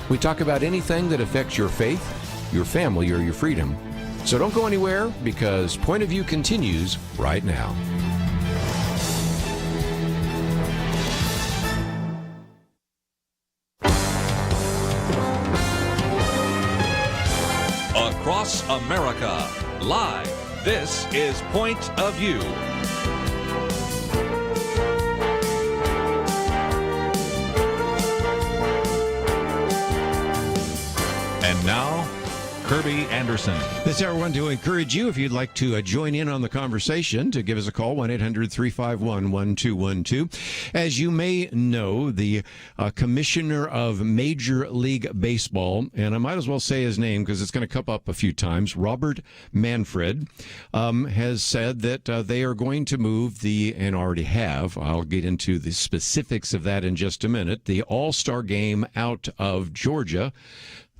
We talk about anything that affects your faith, your family, or your freedom. So don't go anywhere, because Point of View continues right now. Across America, live. This is Point of View. And now, Kerby Anderson. This hour, I want to encourage you, if you'd like to join in on the conversation, to give us a call, 1-800-351-1212. As you may know, the commissioner of Major League Baseball, and I might as well say his name because it's going to come up a few times, Robert Manfred, has said that they are going to move and already have, I'll get into the specifics of that in just a minute, the All-Star Game out of Georgia.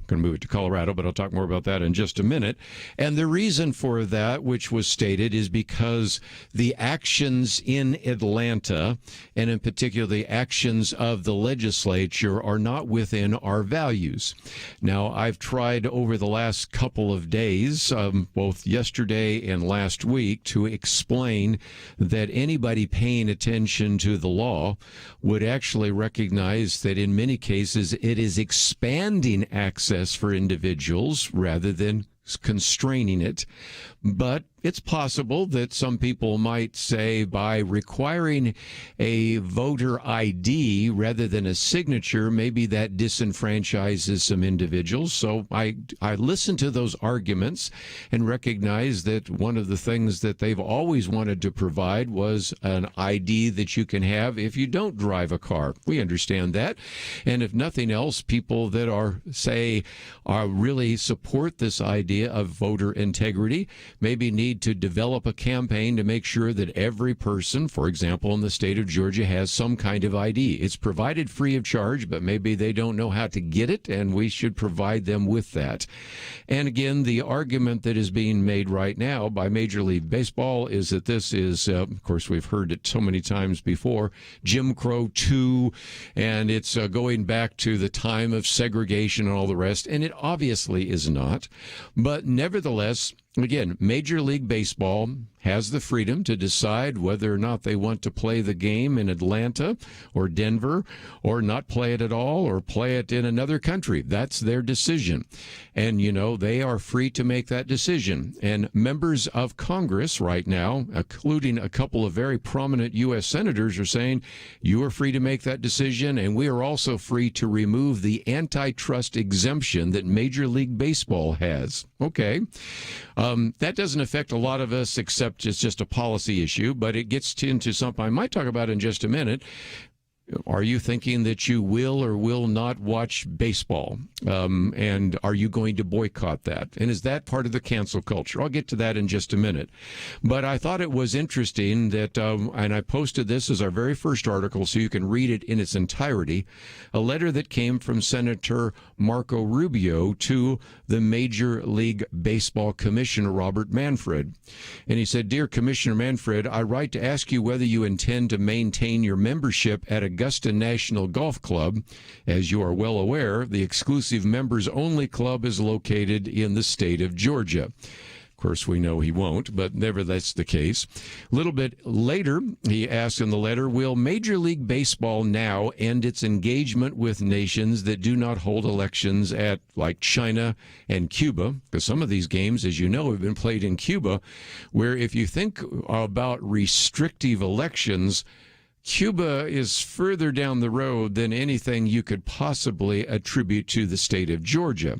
Going to move it to Colorado, but I'll talk more about that in just a minute. And the reason for that, which was stated, is because the actions in Atlanta, and in particular the actions of the legislature, are not within our values. Now, I've tried over the last couple of days, both yesterday and last week, to explain that anybody paying attention to the law would actually recognize that in many cases it is expanding access for individuals rather than constraining it. But it's possible that some people might say by requiring a voter ID rather than a signature, maybe that disenfranchises some individuals. So I listen to those arguments and recognize that one of the things that they've always wanted to provide was an ID that you can have if you don't drive a car. We understand that. And if nothing else, people that really support this idea of voter integrity maybe need to develop a campaign to make sure that every person, for example, in the state of Georgia, has some kind of ID. It's provided free of charge, but maybe they don't know how to get it, and we should provide them with that. And again, the argument that is being made right now by Major League Baseball is that this is, of course, we've heard it so many times before, Jim Crow 2, and it's going back to the time of segregation and all the rest, and it obviously is not. But nevertheless, again, Major League Baseball has the freedom to decide whether or not they want to play the game in Atlanta or Denver, or not play it at all, or play it in another country. That's their decision. And, they are free to make that decision. And members of Congress right now, including a couple of very prominent U.S. senators, are saying, you are free to make that decision, and we are also free to remove the antitrust exemption that Major League Baseball has. Okay. That doesn't affect a lot of us, except it's just a policy issue, but it gets into something I might talk about in just a minute. Are you thinking that you will or will not watch baseball? And are you going to boycott that? And is that part of the cancel culture? I'll get to that in just a minute. But I thought it was interesting that, and I posted this as our very first article so you can read it in its entirety, a letter that came from Senator Marco Rubio to the Major League Baseball Commissioner, Robert Manfred. And he said, "Dear Commissioner Manfred, I write to ask you whether you intend to maintain your membership at Augusta National Golf Club. As you are well aware, the exclusive members-only club is located in the state of Georgia." Of course, we know he won't, but nevertheless the case. A little bit later, he asked in the letter, will Major League Baseball now end its engagement with nations that do not hold elections at, like China and Cuba? Because some of these games, as you know, have been played in Cuba, where if you think about restrictive elections, Cuba is further down the road than anything you could possibly attribute to the state of Georgia.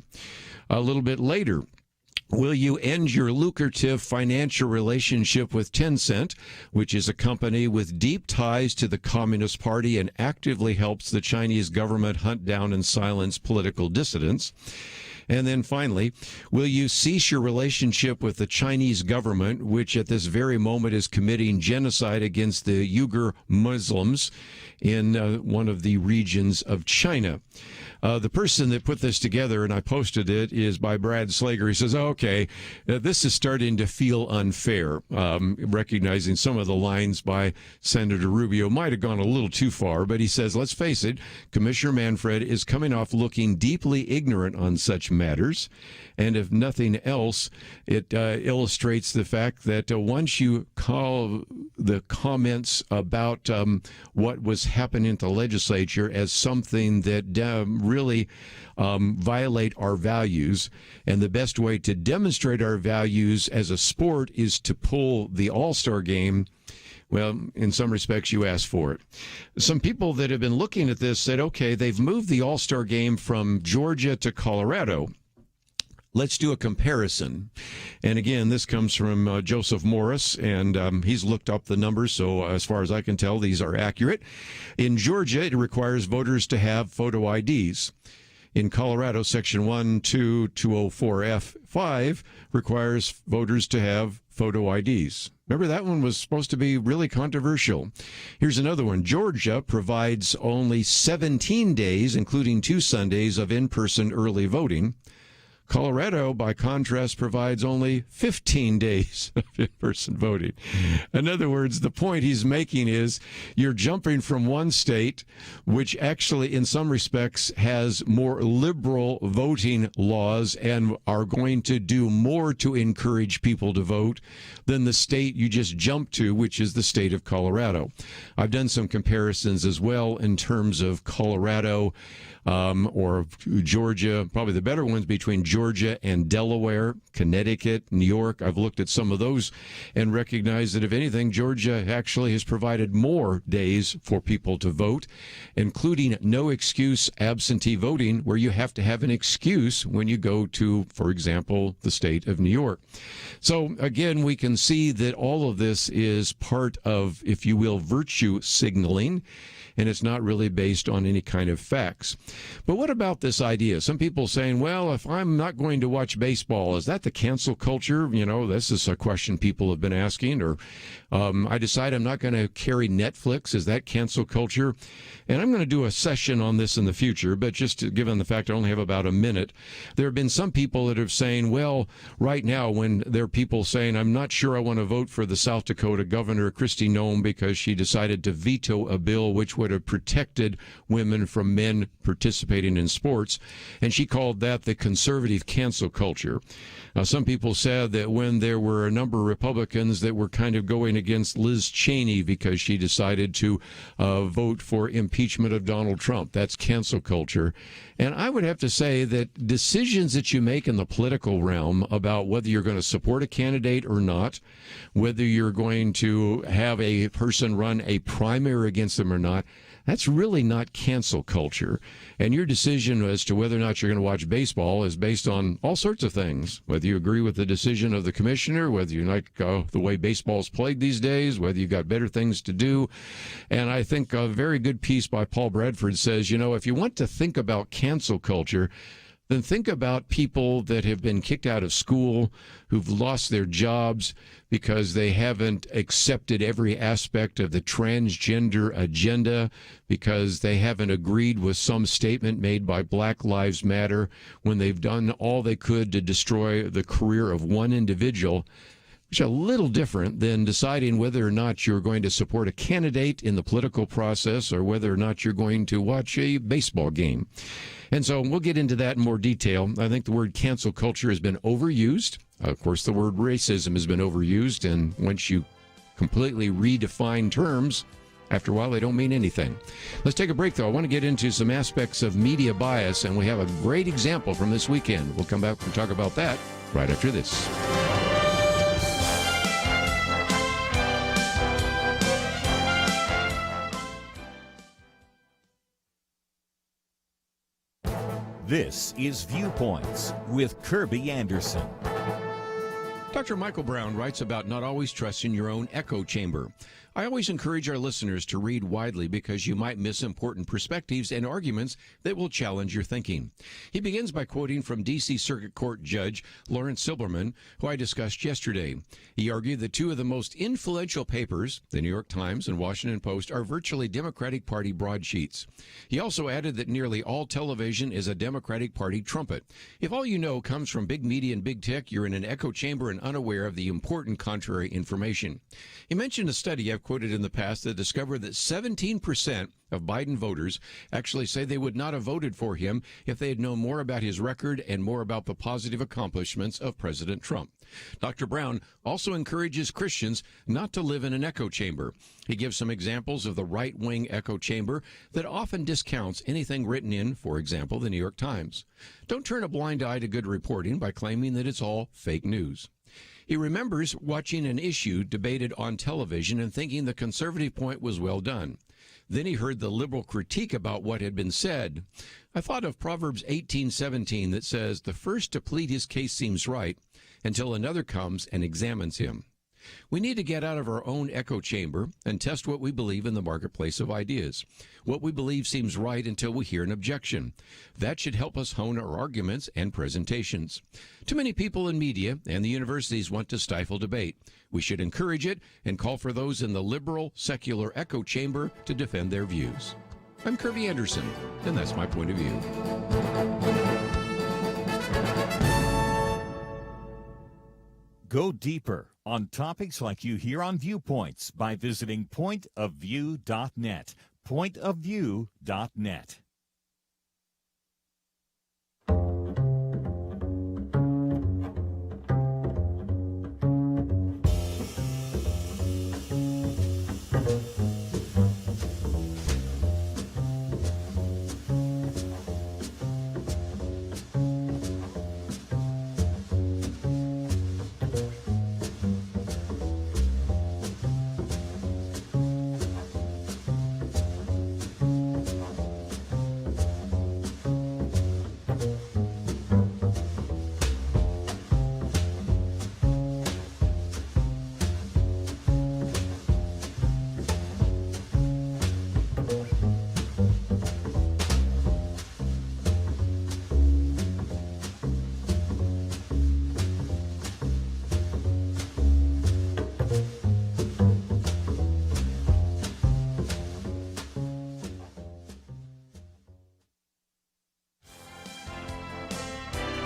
A little bit later, Will you end your lucrative financial relationship with Tencent, which is a company with deep ties to the Communist Party and actively helps the Chinese government hunt down and silence political dissidents? And then finally, will you cease your relationship with the Chinese government, which at this very moment is committing genocide against the Uyghur Muslims in one of the regions of China? The person that put this together, and I posted it, is by Brad Slager. He says, okay, this is starting to feel unfair, recognizing some of the lines by Senator Rubio might have gone a little too far. But he says, let's face it, Commissioner Manfred is coming off looking deeply ignorant on such matters. And if nothing else, it illustrates the fact that once you call the comments about what was happening at the legislature as something that really violate our values, and the best way to demonstrate our values as a sport is to pull the All-Star game, well, in some respects, you asked for it. Some people that have been looking at this said, okay, they've moved the All-Star game from Georgia to Colorado. Let's do a comparison. And again, this comes from Joseph Morris, and he's looked up the numbers, so as far as I can tell, these are accurate. In Georgia, it requires voters to have photo IDs. In Colorado, Section 12204F5 requires voters to have photo IDs. Remember, that one was supposed to be really controversial. Here's another one. Georgia provides only 17 days, including 2 Sundays, of in-person early voting. Colorado, by contrast, provides only 15 days of in-person voting. In other words, the point he's making is you're jumping from one state, which actually in some respects has more liberal voting laws and are going to do more to encourage people to vote than the state you just jumped to, which is the state of Colorado. I've done some comparisons as well in terms of Colorado or Georgia, probably the better ones between Georgia and Delaware, Connecticut, New York. I've looked at some of those and recognized that, if anything, Georgia actually has provided more days for people to vote, including no excuse absentee voting, where you have to have an excuse when you go to, for example, the state of New York. So, again, we can see that all of this is part of, if you will, virtue signaling, and it's not really based on any kind of facts. But what about this idea? Some people saying, well, if I'm not going to watch baseball, is that the cancel culture? You know, this is a question people have been asking. Or I decide I'm not going to carry Netflix. Is that cancel culture? And I'm going to do a session on this in the future, but just given the fact I only have about a minute, there have been some people that are saying, well, right now, when there are people saying, I'm not sure I want to vote for the South Dakota Governor, Kristi Noem, because she decided to veto a bill which would have protected women from men participating in sports, and she called that the conservative cancel culture. Now, some people said that when there were a number of Republicans that were kind of going against Liz Cheney because she decided to vote for impeachment of Donald Trump, that's cancel culture. And I would have to say that decisions that you make in the political realm about whether you're going to support a candidate or not, whether you're going to have a person run a primary against them or not, that's really not cancel culture. And your decision as to whether or not you're going to watch baseball is based on all sorts of things, whether you agree with the decision of the commissioner, whether you like the way baseball's played these days, whether you've got better things to do. And I think a very good piece by Paul Bradford says, you know, if you want to think about cancel culture, then think about people that have been kicked out of school, who've lost their jobs because they haven't accepted every aspect of the transgender agenda, because they haven't agreed with some statement made by Black Lives Matter when they've done all they could to destroy the career of one individual, which is a little different than deciding whether or not you're going to support a candidate in the political process or whether or not you're going to watch a baseball game. And so we'll get into that in more detail. I think the word cancel culture has been overused. Of course, the word racism has been overused, and once you completely redefine terms, after a while, they don't mean anything. Let's take a break, though. I want to get into some aspects of media bias, and we have a great example from this weekend. We'll come back and talk about that right after this. This is Viewpoints with Kerby Anderson. Dr. Michael Brown writes about not always trusting your own echo chamber. I always encourage our listeners to read widely because you might miss important perspectives and arguments that will challenge your thinking. He begins by quoting from D.C. Circuit Court Judge Lawrence Silberman, who I discussed yesterday. He argued that two of the most influential papers, the New York Times and Washington Post, are virtually Democratic Party broadsheets. He also added that nearly all television is a Democratic Party trumpet. If all you know comes from big media and big tech, you're in an echo chamber and unaware of the important contrary information. He mentioned a study I've quoted in the past that discovered that 17% of Biden voters actually say they would not have voted for him if they had known more about his record and more about the positive accomplishments of President Trump. Dr. Brown also encourages Christians not to live in an echo chamber. He gives some examples of the right-wing echo chamber that often discounts anything written in, for example, the New York Times. Don't turn a blind eye to good reporting by claiming that it's all fake news. He remembers watching an issue debated on television and thinking the conservative point was well done. Then he heard the liberal critique about what had been said. I thought of Proverbs 18:17 that says, "The first to plead his case seems right until another comes and examines him." We need to get out of our own echo chamber and test what we believe in the marketplace of ideas. What we believe seems right until we hear an objection. That should help us hone our arguments and presentations. Too many people in media and the universities want to stifle debate. We should encourage it and call for those in the liberal, secular echo chamber to defend their views. I'm Kerby Anderson, and that's my point of view. Go deeper on topics like you hear on Viewpoints by visiting pointofview.net. Pointofview.net.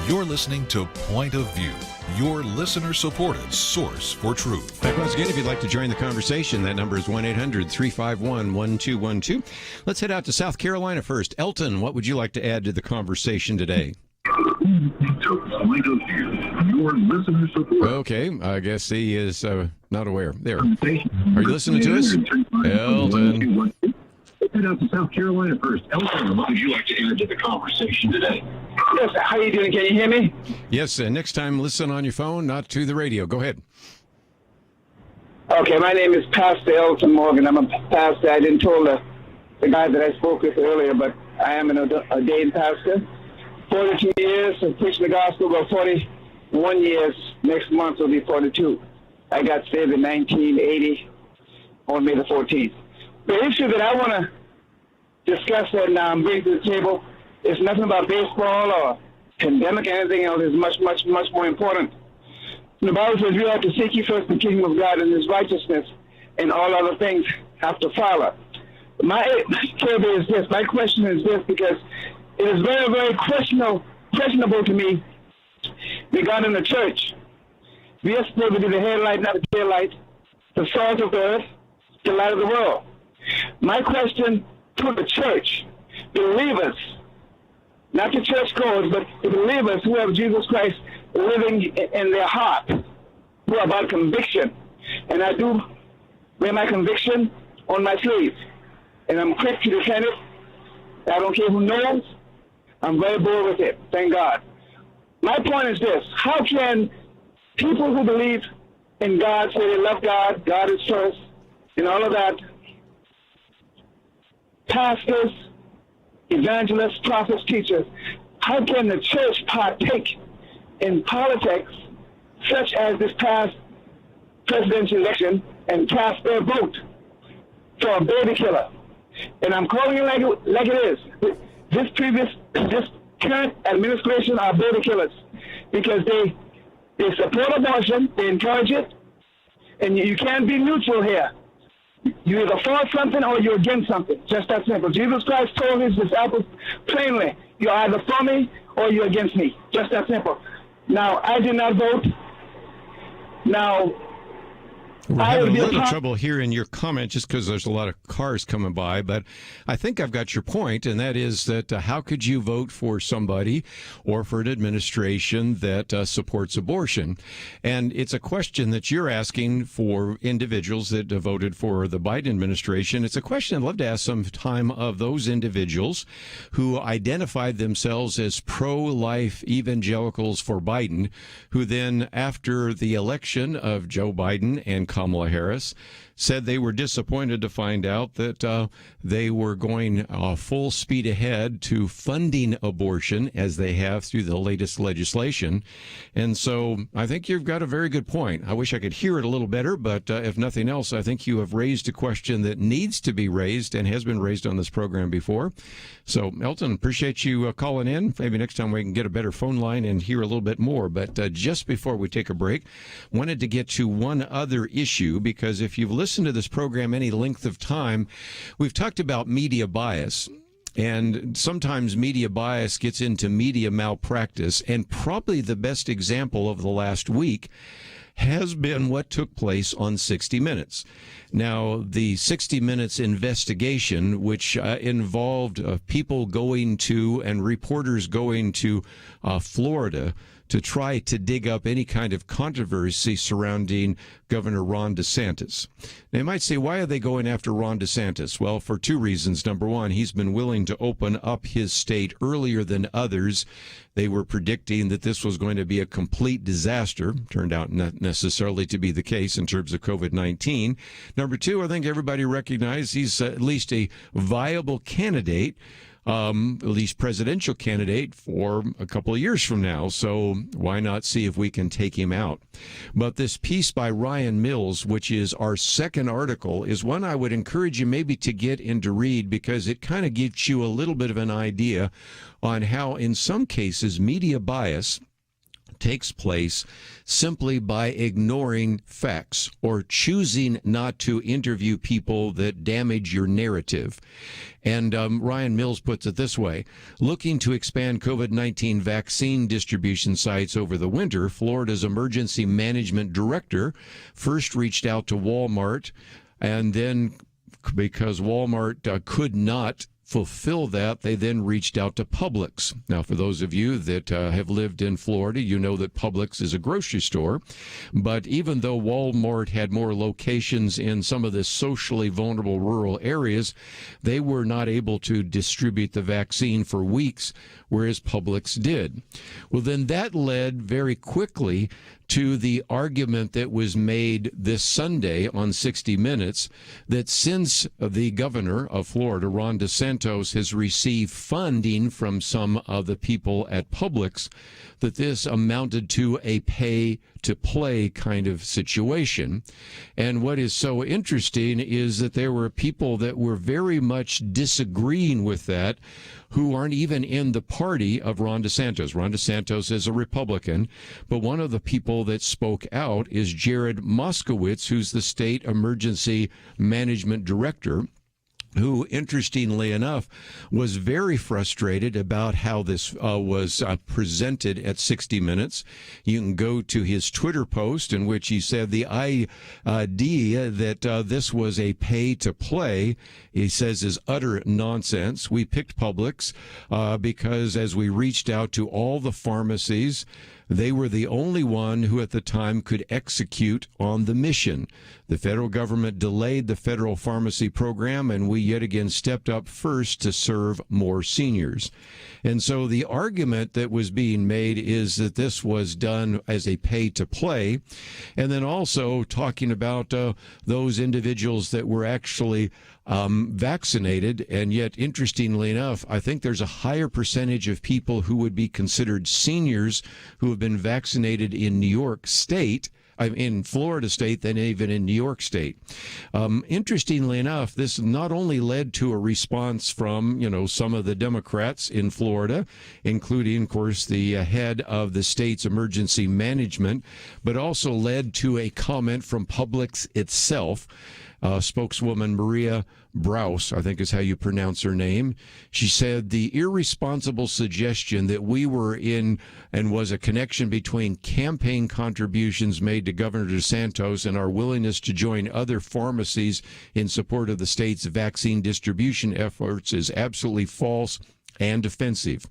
You're listening to Point of View, your listener-supported source for truth. Back once again, if you'd like to join the conversation, that number is 1-800-351-1212. Let's head out to South Carolina first. Elton, what would you like to add to the conversation today? Point of View, your listener-supported. Okay, I guess he is not aware. There. Are you listening to us? Elton. Head out to South Carolina first. Elton, what would you like to add to the conversation today? Yes, how you doing? Can you hear me? Yes, next time listen on your phone, not to the radio. Go ahead. Okay, my name is Pastor Elton Morgan. I'm a pastor. I didn't tell the guy that I spoke with earlier, but I am an ordained pastor. 42 years of preaching the gospel, about 41 years. Next month will be 42. I got saved in 1980 on May the 14th. The issue that I want to discuss and bring to the table is nothing about baseball or pandemic or anything else. It's much, much, much more important. The Bible says we have to seek ye first the kingdom of God and his righteousness, and all other things have to follow. My question is this, because it is very, very questionable to me regarding the church. We are supposed to be the headlight, not the tail light, the salt of the earth, the light of the world. My question to the church, believers, not the church goers, but the believers who have Jesus Christ living in their heart, who are about conviction. And I do wear my conviction on my sleeve. And I'm quick to defend it. I don't care who knows. I'm very bold with it. Thank God. My point is this. How can people who believe in God, say they love God, God is first, and all of that, pastors, evangelists, prophets, teachers, how can the church partake in politics such as this past presidential election and cast their vote for a baby killer? And I'm calling it like it is. This current administration are baby killers because they support abortion, they encourage it, and you can't be neutral here. You either for something or you're against something. Just that simple. Jesus Christ told his disciples plainly, you're either for me or you're against me. Just that simple. Now, I did not vote. Now, we're having a little trouble hearing your comment just because there's a lot of cars coming by, but I think I've got your point, and that is that how could you vote for somebody or for an administration that supports abortion? And it's a question that you're asking for individuals that voted for the Biden administration. It's a question I'd love to ask sometime of those individuals who identified themselves as pro-life evangelicals for Biden, who then, after the election of Joe Biden and Kamala Harris, said they were disappointed to find out that they were going full speed ahead to funding abortion as they have through the latest legislation. And so I think you've got a very good point. I wish I could hear it a little better, but if nothing else, I think you have raised a question that needs to be raised and has been raised on this program before. So, Elton, appreciate you calling in. Maybe next time we can get a better phone line and hear a little bit more. But just before we take a break, wanted to get to one other issue, because if you've listened to this program any length of time, we've talked about media bias. And sometimes media bias gets into media malpractice. And probably the best example of the last week has been what took place on 60 Minutes. Now, the 60 Minutes investigation, which involved people going to and reporters going to Florida to try to dig up any kind of controversy surrounding Governor Ron DeSantis. Now, you might say, why are they going after Ron DeSantis? Well, for two reasons. Number one, he's been willing to open up his state earlier than others. They were predicting that this was going to be a complete disaster. Turned out not necessarily to be the case in terms of COVID-19. Number two, I think everybody recognizes he's at least a viable candidate, at least presidential candidate, for a couple of years from now. So why not see if we can take him out? But this piece by Ryan Mills, which is our second article, is one I would encourage you maybe to get and to read, because it kind of gives you a little bit of an idea on how, in some cases, media bias takes place simply by ignoring facts or choosing not to interview people that damage your narrative. And Ryan Mills puts it this way: looking to expand COVID-19 vaccine distribution sites over the winter, Florida's emergency management director first reached out to Walmart, and then, because Walmart could not fulfill that, they then reached out to Publix. Now, for those of you that have lived in Florida, you know that Publix is a grocery store. But even though Walmart had more locations in some of the socially vulnerable rural areas, they were not able to distribute the vaccine for weeks, whereas Publix did. Well, then that led very quickly to the argument that was made this Sunday on 60 Minutes that since the governor of Florida, Ron DeSantis, has received funding from some of the people at Publix, that this amounted to a pay-to-play kind of situation. And what is so interesting is that there were people that were very much disagreeing with that, who aren't even in the party of Ron DeSantis. Ron DeSantis is a Republican, but one of the people that spoke out is Jared Moskowitz, who's the state emergency management director, who, interestingly enough, was very frustrated about how this was presented at 60 Minutes. You can go to his Twitter post in which he said the idea that this was a pay-to-play, he says, is utter nonsense. We picked Publix because as we reached out to all the pharmacies, they were the only one who at the time could execute on the mission. The federal government delayed the federal pharmacy program, and we yet again stepped up first to serve more seniors. And so the argument that was being made is that this was done as a pay-to-play, and then also talking about those individuals that were actually vaccinated, and yet, interestingly enough, I think there's a higher percentage of people who would be considered seniors who have been vaccinated in New York State, in Florida State, than even in New York State. Interestingly enough, this not only led to a response from, some of the Democrats in Florida, including, of course, the head of the state's emergency management, but also led to a comment from Publix itself. Spokeswoman Maria Brous, I think is how you pronounce her name. She said the irresponsible suggestion that we were in and was a connection between campaign contributions made to Governor DeSantis and our willingness to join other pharmacies in support of the state's vaccine distribution efforts is absolutely false and offensive.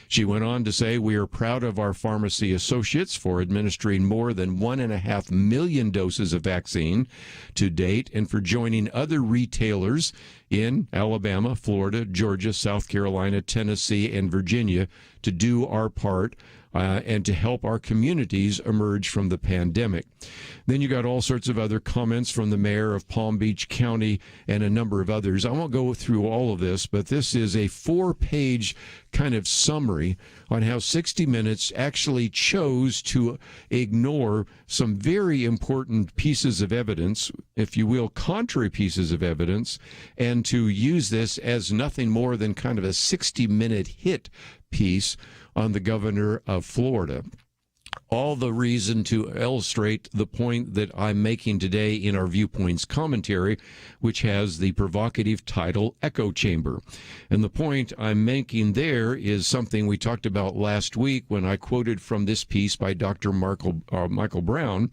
She went on to say, we are proud of our pharmacy associates for administering more than 1.5 million doses of vaccine to date and for joining other retailers in Alabama, Florida, Georgia, South Carolina, Tennessee, and Virginia to do our part and to help our communities emerge from the pandemic. Then you got all sorts of other comments from the mayor of Palm Beach County and a number of others. I won't go through all of this, but this is a 4-page kind of summary on how 60 Minutes actually chose to ignore some very important pieces of evidence, if you will, contrary pieces of evidence, and to use this as nothing more than kind of a 60-minute hit piece on the governor of Florida. All the reason to illustrate the point that I'm making today in our Viewpoints commentary, which has the provocative title Echo Chamber. And the point I'm making there is something we talked about last week when I quoted from this piece by Dr. Michael Brown,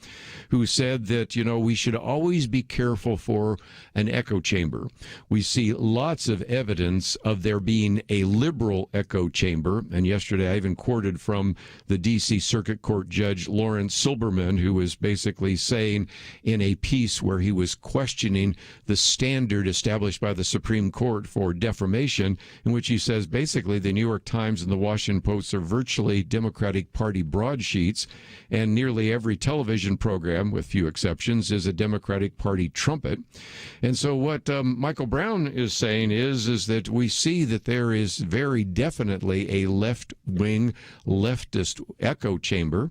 who said that, we should always be careful for an echo chamber. We see lots of evidence of there being a liberal echo chamber. And yesterday I even quoted from the D.C. Circuit Court Judge Lawrence Silberman, who was basically saying in a piece where he was questioning the standard established by the Supreme Court for defamation, in which he says basically the New York Times and the Washington Post are virtually Democratic Party broadsheets, and nearly every television program, with few exceptions, is a Democratic Party trumpet. And so what Michael Brown is saying is that we see that there is very definitely a left-wing, leftist echo chamber,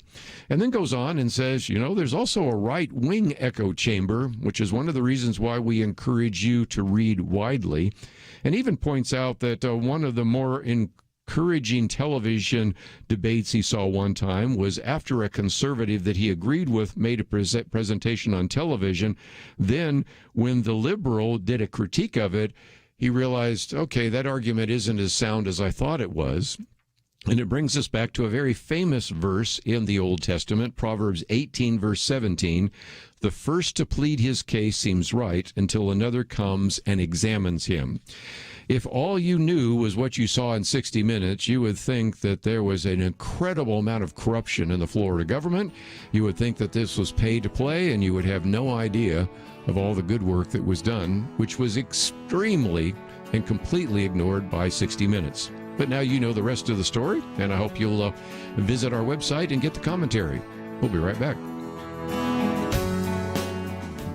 and then goes on and says, there's also a right-wing echo chamber, which is one of the reasons why we encourage you to read widely, and even points out that one of the more encouraging television debates he saw one time was after a conservative that he agreed with made a presentation on television. Then when the liberal did a critique of it, he realized, okay, that argument isn't as sound as I thought it was. And it brings us back to a very famous verse in the Old Testament, Proverbs 18, verse 17. The first to plead his case seems right until another comes and examines him. If all you knew was what you saw in 60 Minutes, you would think that there was an incredible amount of corruption in the Florida government. You would think that this was pay to play, and you would have no idea of all the good work that was done, which was extremely and completely ignored by 60 Minutes. But now you know the rest of the story, and I hope you'll visit our website and get the commentary. We'll be right back.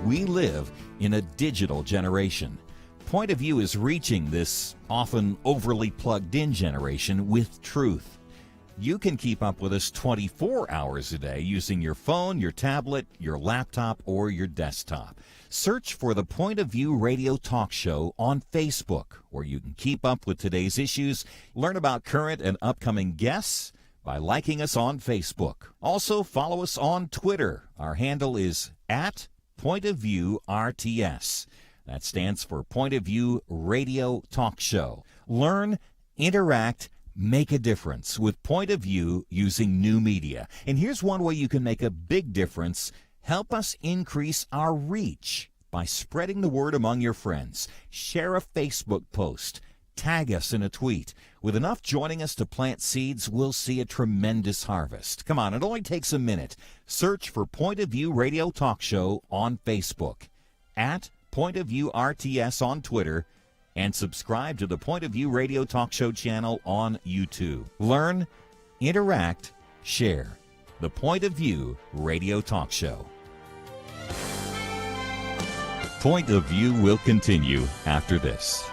We live in a digital generation. Point of View is reaching this often overly plugged-in generation with truth. You can keep up with us 24 hours a day using your phone, your tablet, your laptop, or your desktop. Search for the Point of View Radio Talk Show on Facebook, where you can keep up with today's issues, learn about current and upcoming guests by liking us on Facebook. Also, follow us on Twitter. Our handle is @PointOfViewRTS. That stands for Point of View Radio Talk Show. Learn, interact, make a difference with Point of View using new media. And here's one way you can make a big difference. Help us increase our reach by spreading the word among your friends. Share a Facebook post. Tag us in a tweet. With enough joining us to plant seeds, we'll see a tremendous harvest. Come on, it only takes a minute. Search for Point of View Radio Talk Show on Facebook, @PointOfViewRTS on Twitter, and subscribe to the Point of View Radio Talk Show channel on YouTube. Learn, interact, share. The Point of View Radio Talk Show. Point of View will continue after this.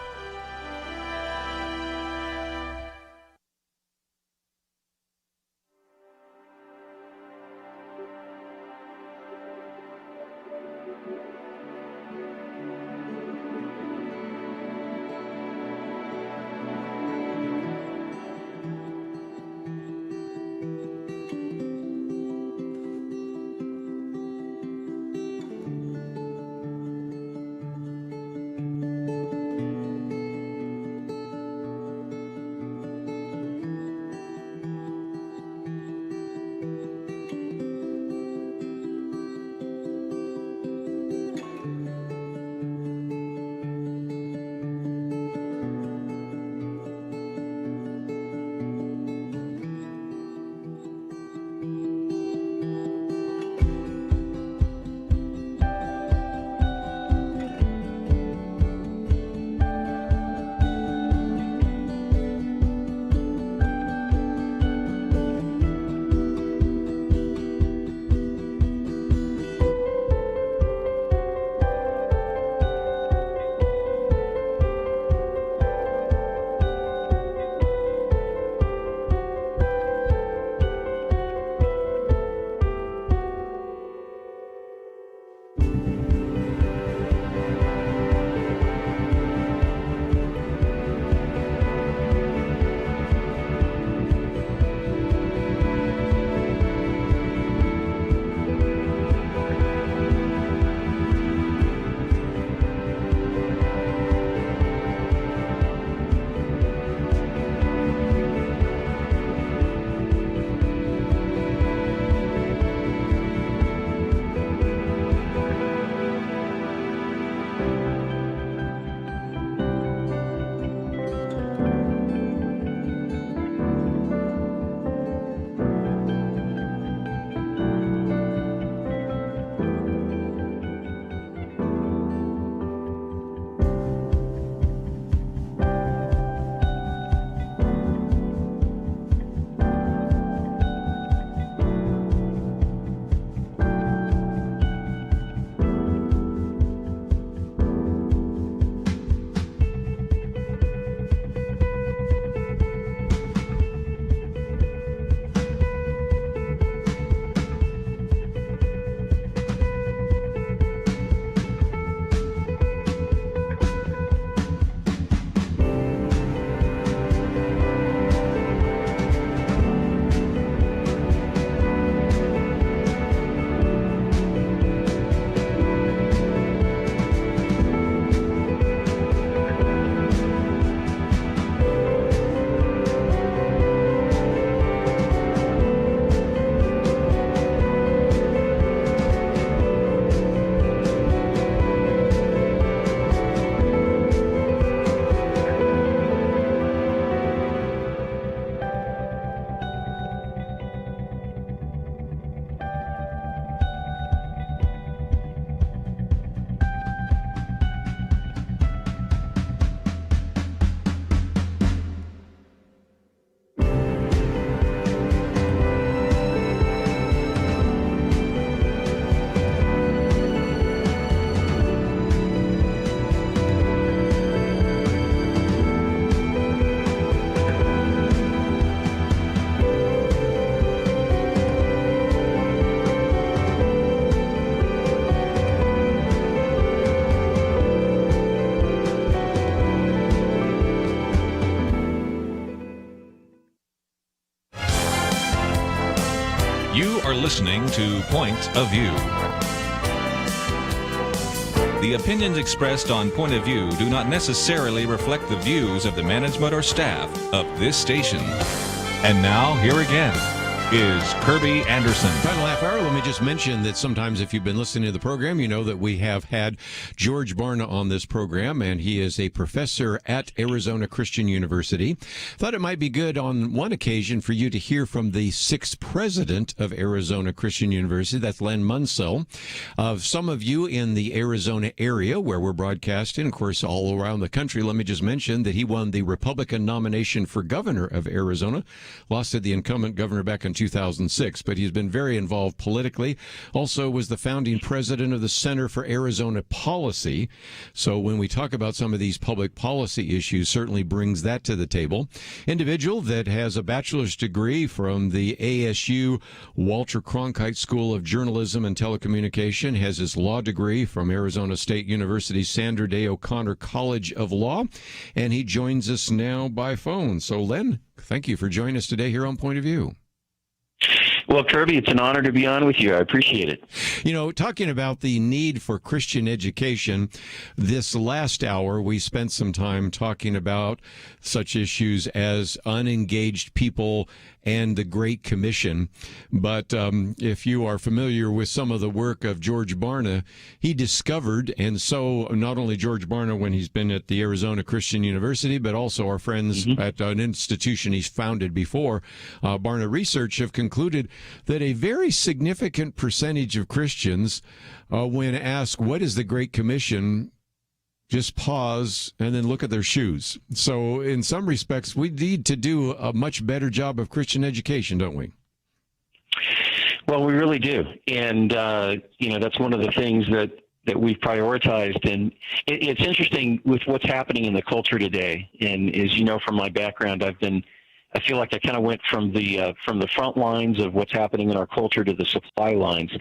You are listening to Point of View. The opinions expressed on Point of View do not necessarily reflect the views of the management or staff of this station. And now, here again is Kerby Anderson. Final half hour. Let me just mention that sometimes if you've been listening to the program, you know that we have had George Barna on this program, and he is a professor at Arizona Christian University. Thought it might be good on one occasion for you to hear from the sixth president of Arizona Christian University. That's Len Munsil. Some of you in the Arizona area where we're broadcasting, of course, all around the country, let me just mention that he won the Republican nomination for governor of Arizona, lost to the incumbent governor back in 2006, but he's been very involved politically. Also was the founding president of the Center for Arizona Policy. So when we talk about some of these public policy issues, certainly brings that to the table. Individual that has a bachelor's degree from the ASU Walter Cronkite School of Journalism and Telecommunication, has his law degree from Arizona State University Sandra Day O'Connor College of Law, and he joins us now by phone. So, Len, thank you for joining us today here on Point of View. Well, Kerby, it's an honor to be on with you. I appreciate it. You know, talking about the need for Christian education, this last hour we spent some time talking about such issues as unengaged people and the Great Commission. But if you are familiar with some of the work of George Barna, he discovered, and so not only George Barna when he's been at the Arizona Christian University, but also our friends at an institution he's founded before, Barna Research, have concluded that a very significant percentage of Christians, when asked, what is the Great Commission, just pause and then look at their shoes. So in some respects, we need to do a much better job of Christian education, don't we? Well, we really do. And, that's one of the things that we've prioritized. And it's interesting with what's happening in the culture today. And as you know, from my background, I feel like I kind of went from the front lines of what's happening in our culture to the supply lines.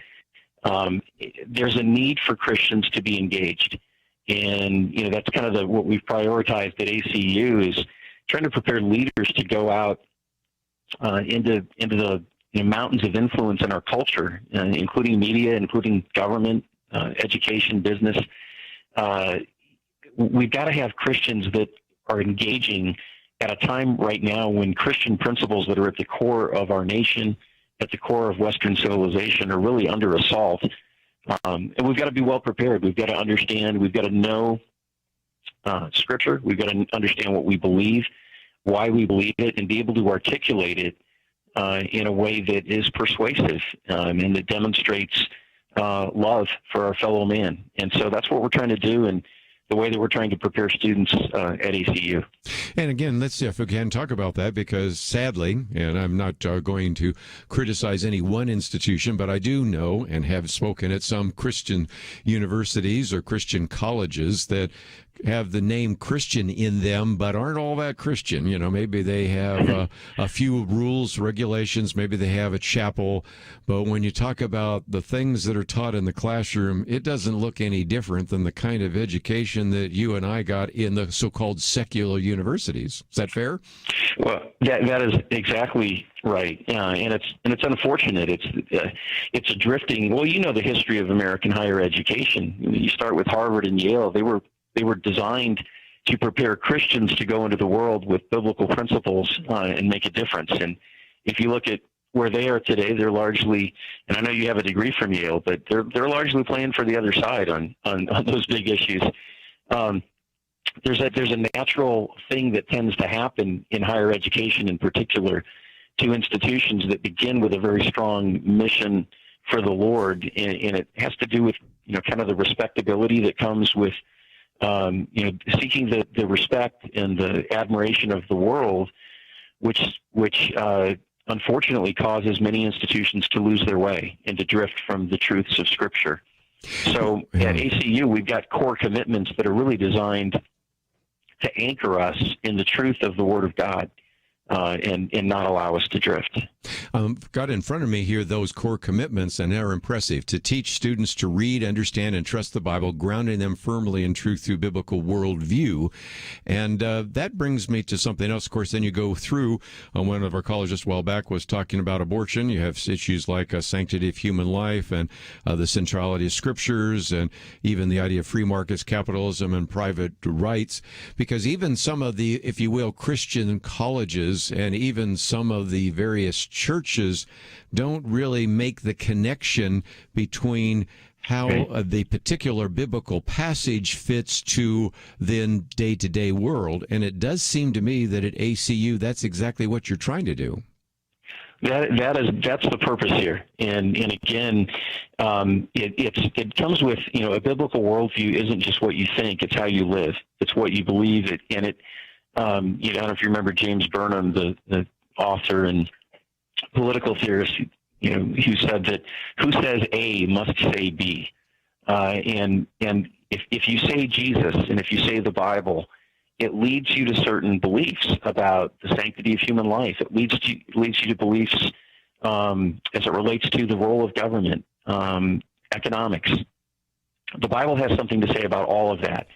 There's a need for Christians to be engaged. And, that's kind of what we've prioritized at ACU, is trying to prepare leaders to go out into the mountains of influence in our culture, including media, including government, education, business. We've got to have Christians that are engaging at a time right now when Christian principles that are at the core of our nation, at the core of Western civilization, are really under assault. And we've got to be well prepared. We've got to understand, we've got to know Scripture. We've got to understand what we believe, why we believe it, and be able to articulate it in a way that is persuasive and that demonstrates love for our fellow man. And so that's what we're trying to do, and the way that we're trying to prepare students at ACU. And again, let's see if we can talk about that, because sadly, and I'm not going to criticize any one institution, but I do know and have spoken at some Christian universities or Christian colleges that have the name Christian in them, but aren't all that Christian. Maybe they have a few rules, regulations, maybe they have a chapel, but when you talk about the things that are taught in the classroom, it doesn't look any different than the kind of education that you and I got in the so-called secular universities. Is that fair? Well, that is exactly right. And it's unfortunate. It's a drifting. Well, the history of American higher education. You start with Harvard and Yale. They were designed to prepare Christians to go into the world with biblical principles and make a difference. And if you look at where they are today, they're largely, and I know you have a degree from Yale, but they're largely playing for the other side on those big issues. There's a natural thing that tends to happen in higher education, in particular, to institutions that begin with a very strong mission for the Lord, and it has to do with kind of the respectability that comes with seeking the respect and the admiration of the world, which unfortunately causes many institutions to lose their way and to drift from the truths of Scripture. So at ACU, we've got core commitments that are really designed to anchor us in the truth of the Word of God. And not allow us to drift. Got in front of me here those core commitments, and they're impressive. To teach students to read, understand, and trust the Bible, grounding them firmly in truth through biblical worldview. And that brings me to something else. Of course, then you go through, one of our callers just a while back was talking about abortion. You have issues like sanctity of human life and the centrality of Scriptures, and even the idea of free markets, capitalism, and private rights. Because even some of the, if you will, Christian colleges and even some of the various churches don't really make the connection between how the particular biblical passage fits to the day-to-day world. And it does seem to me that at ACU, that's exactly what you're trying to do. That's the purpose here, and again, it comes with a biblical worldview isn't just what you think; it's how you live. It's what you believe. I don't know if you remember James Burnham, the author and political theorist, who said that who says A must say B, and if you say Jesus and if you say the Bible, it leads you to certain beliefs about the sanctity of human life. It leads you to beliefs as it relates to the role of government, economics. The Bible has something to say about all of that.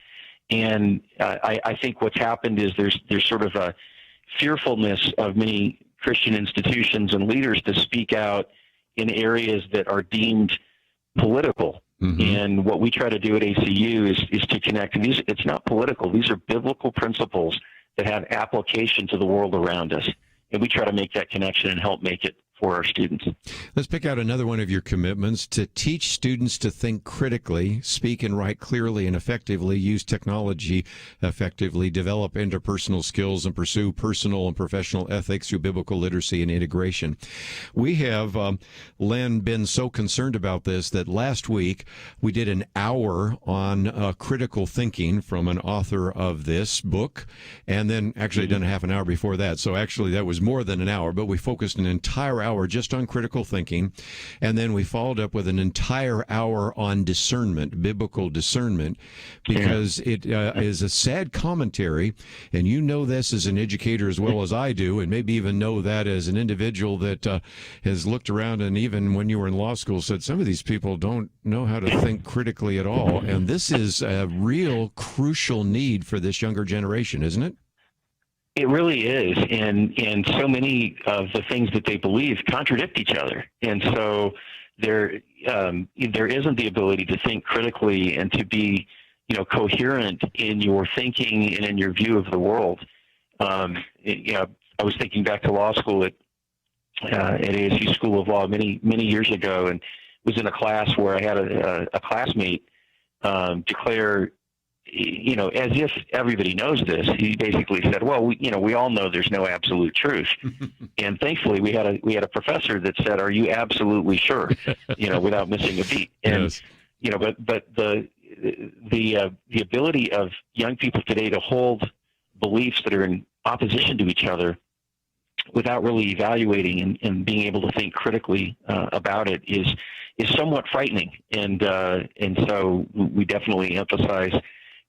And I think what's happened is there's sort of a fearfulness of many Christian institutions and leaders to speak out in areas that are deemed political. Mm-hmm. And what we try to do at ACU is to connect these. It's not political. These are biblical principles that have application to the world around us. And we try to make that connection and help make it for our students. Let's pick out another one of your commitments: to teach students to think critically, speak and write clearly and effectively, use technology effectively, develop interpersonal skills, and pursue personal and professional ethics through biblical literacy and integration. We have, Len, been so concerned about this that last week we did an hour on critical thinking from an author of this book, and then actually done a half an hour before that. So actually that was more than an hour, but we focused an entire hour just on critical thinking, and then we followed up with an entire hour on discernment, biblical discernment, because it is a sad commentary, and you know this as an educator as well as I do, and maybe even know that as an individual that has looked around and even when you were in law school said some of these people don't know how to think critically at all, and this is a real crucial need for this younger generation, isn't it? It really is, and so many of the things that they believe contradict each other, and so there isn't the ability to think critically and to be, coherent in your thinking and in your view of the world. I was thinking back to law school at ASU School of Law many years ago, and was in a class where I had a classmate declare, as if everybody knows this. He basically said, "Well, we all know there's no absolute truth." And thankfully, we had a professor that said, "Are you absolutely sure?" Without missing a beat. And yes. But the ability of young people today to hold beliefs that are in opposition to each other without really evaluating and being able to think critically about it is somewhat frightening. And so we definitely emphasize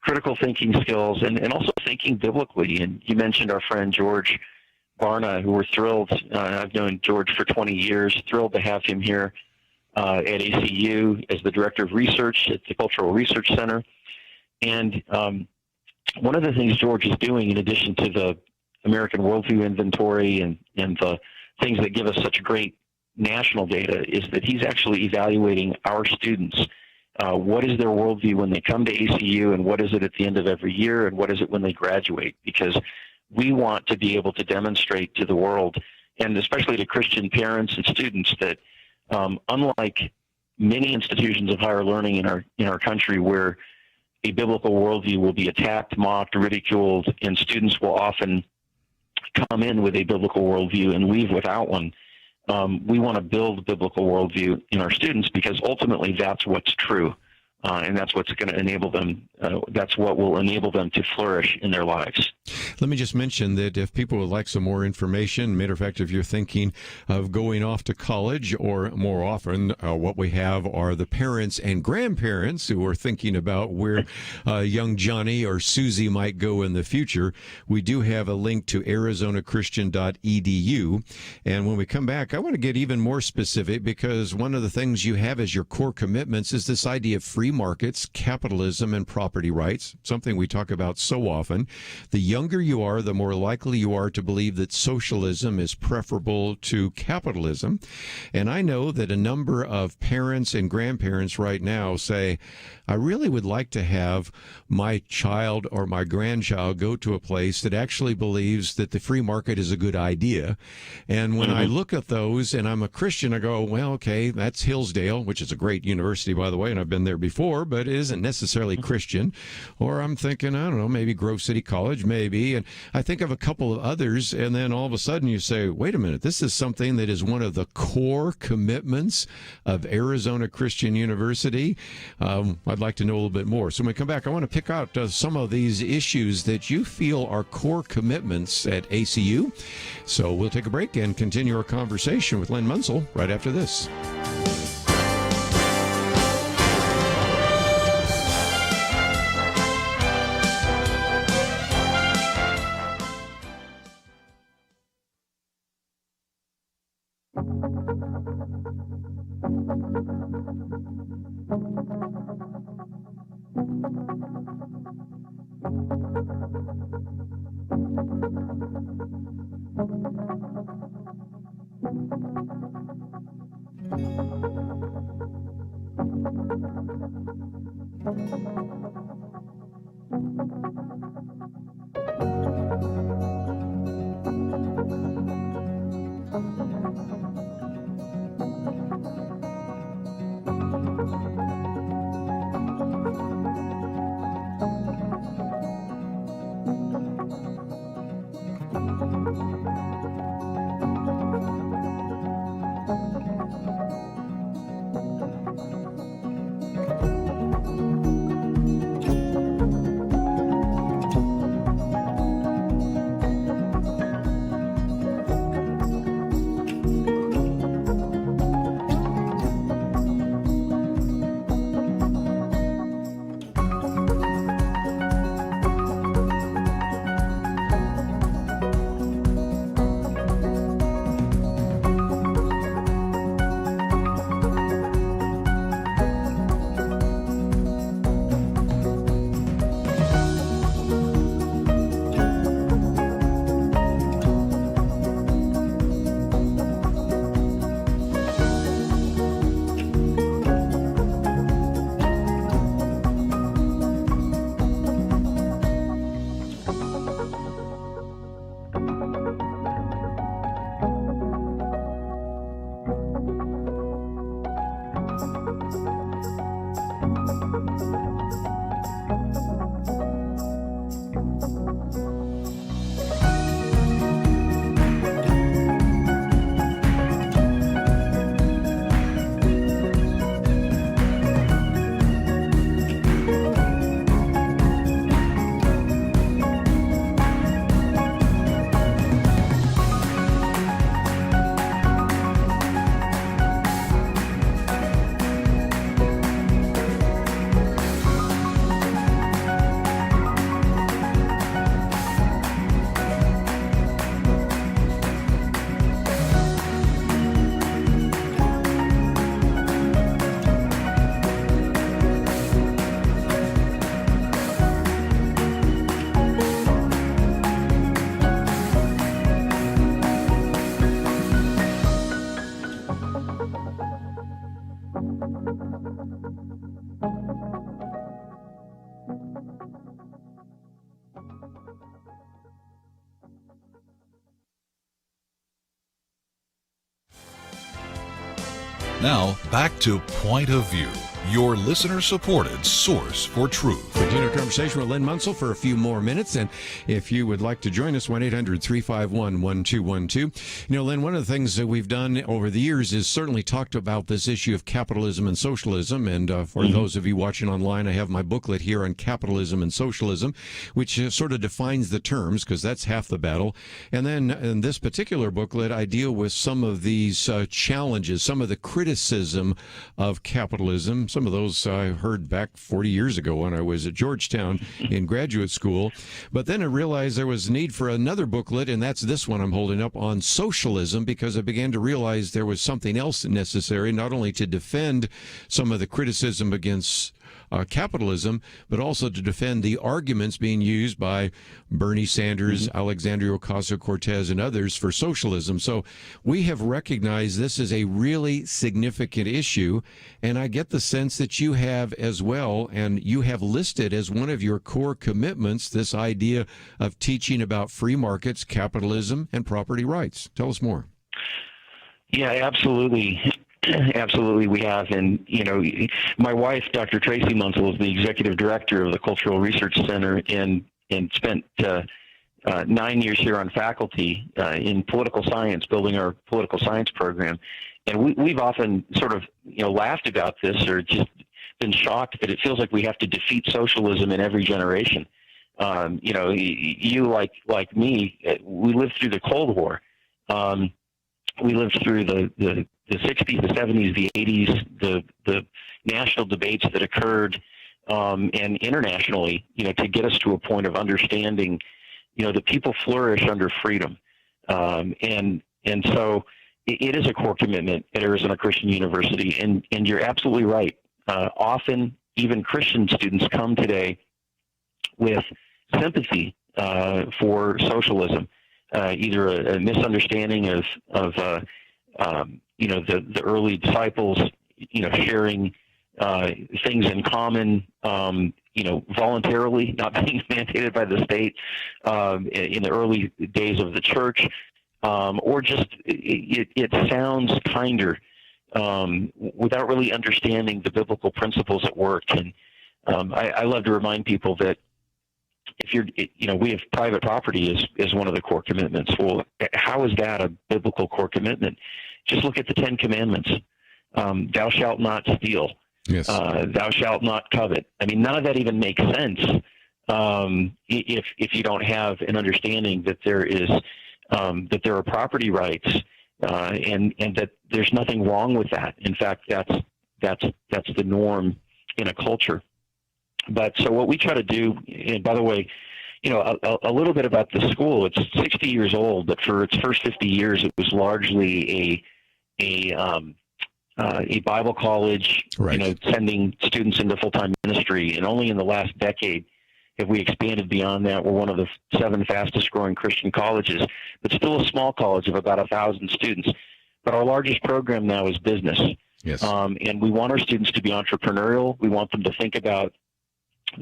critical thinking skills and also thinking biblically. And you mentioned our friend George Barna, who we're thrilled. I've known George for 20 years, thrilled to have him here at ACU as the Director of Research at the Cultural Research Center. And one of the things George is doing, in addition to the American Worldview Inventory and the things that give us such great national data, is that he's actually evaluating our students. What is their worldview when they come to ACU, and what is it at the end of every year, and what is it when they graduate? Because we want to be able to demonstrate to the world, and especially to Christian parents and students, that unlike many institutions of higher learning in our country, where a biblical worldview will be attacked, mocked, ridiculed, and students will often come in with a biblical worldview and leave without one. We want to build biblical worldview in our students, because ultimately that's what's true, and that's what's going to enable them. That's what will enable them to flourish in their lives. Let me just mention that if people would like some more information, matter of fact, if you're thinking of going off to college, or more often, what we have are the parents and grandparents who are thinking about where young Johnny or Susie might go in the future, we do have a link to arizonachristian.edu. And when we come back, I want to get even more specific, because one of the things you have as your core commitments is this idea of free markets, capitalism, and property rights, something we talk about so often. The younger you are, the more likely you are to believe that socialism is preferable to capitalism. And I know that a number of parents and grandparents right now say, I really would like to have my child or my grandchild go to a place that actually believes that the free market is a good idea. And when I look at those, and I'm a Christian, I go, well, okay, that's Hillsdale, which is a great university, by the way, and I've been there before, but it isn't necessarily Christian. Or I'm thinking, I don't know, maybe Grove City College, maybe, University, and I think of a couple of others, and then all of a sudden you say, wait a minute, this is something that is one of the core commitments of Arizona Christian University. I'd like to know a little bit more. So when we come back, I want to pick out some of these issues that you feel are core commitments at ACU. So we'll take a break and continue our conversation with Len Munsil right after this. Now, back to Point of View, your listener-supported source for truth. Continue our conversation with Len Munsil for a few more minutes, and if you would like to join us, 1-800-351-1212. You know, Len, one of the things that we've done over the years is certainly talked about this issue of capitalism and socialism, and for those of you watching online, I have my booklet here on capitalism and socialism, which sort of defines the terms, because that's half the battle. And then in this particular booklet, I deal with some of these challenges, some of the criticism of capitalism. Some of those I heard back 40 years ago when I was at Georgetown in graduate school. But then I realized there was a need for another booklet, and that's this one I'm holding up, on socialism, because I began to realize there was something else necessary, not only to defend some of the criticism against capitalism, but also to defend the arguments being used by Bernie Sanders, Alexandria Ocasio-Cortez, and others for socialism. So we have recognized this is a really significant issue, and I get the sense that you have as well, and you have listed as one of your core commitments this idea of teaching about free markets, capitalism, and property rights. Tell us more. Yeah, absolutely. Absolutely, we have. And, you know, my wife, Dr. Tracy Munsil, is the executive director of the Cultural Research Center and spent 9 years here on faculty in political science, building our political science program. And we've often sort of, laughed about this or just been shocked that it feels like we have to defeat socialism in every generation. You like me, we lived through the Cold War. We lived through the 60s, the 70s, the 80s, the national debates that occurred, and internationally, to get us to a point of understanding, that people flourish under freedom. And so it is a core commitment at Arizona Christian University. And you're absolutely right. Often, even Christian students come today with sympathy for socialism, either a misunderstanding of the early disciples, sharing things in common, voluntarily, not being mandated by the state in the early days of the church, or just it sounds kinder without really understanding the biblical principles at work. And I love to remind people that we have private property as one of the core commitments. Well, how is that a biblical core commitment? Just look at the 10 Commandments. Thou shalt not steal. Yes. Thou shalt not covet. I mean, none of that even makes sense if you don't have an understanding that there are property rights and that there's nothing wrong with that. In fact, that's the norm in a culture. But so what we try to do, and by the way, a little bit about the school. It's 60 years old, but for its first 50 years, it was largely a Bible college, right. Sending students into full-time ministry. And only in the last decade have we expanded beyond that. We're one of the 7 fastest-growing Christian colleges, but still a small college of about 1,000 students. But our largest program now is business. Yes. And we want our students to be entrepreneurial. We want them to think about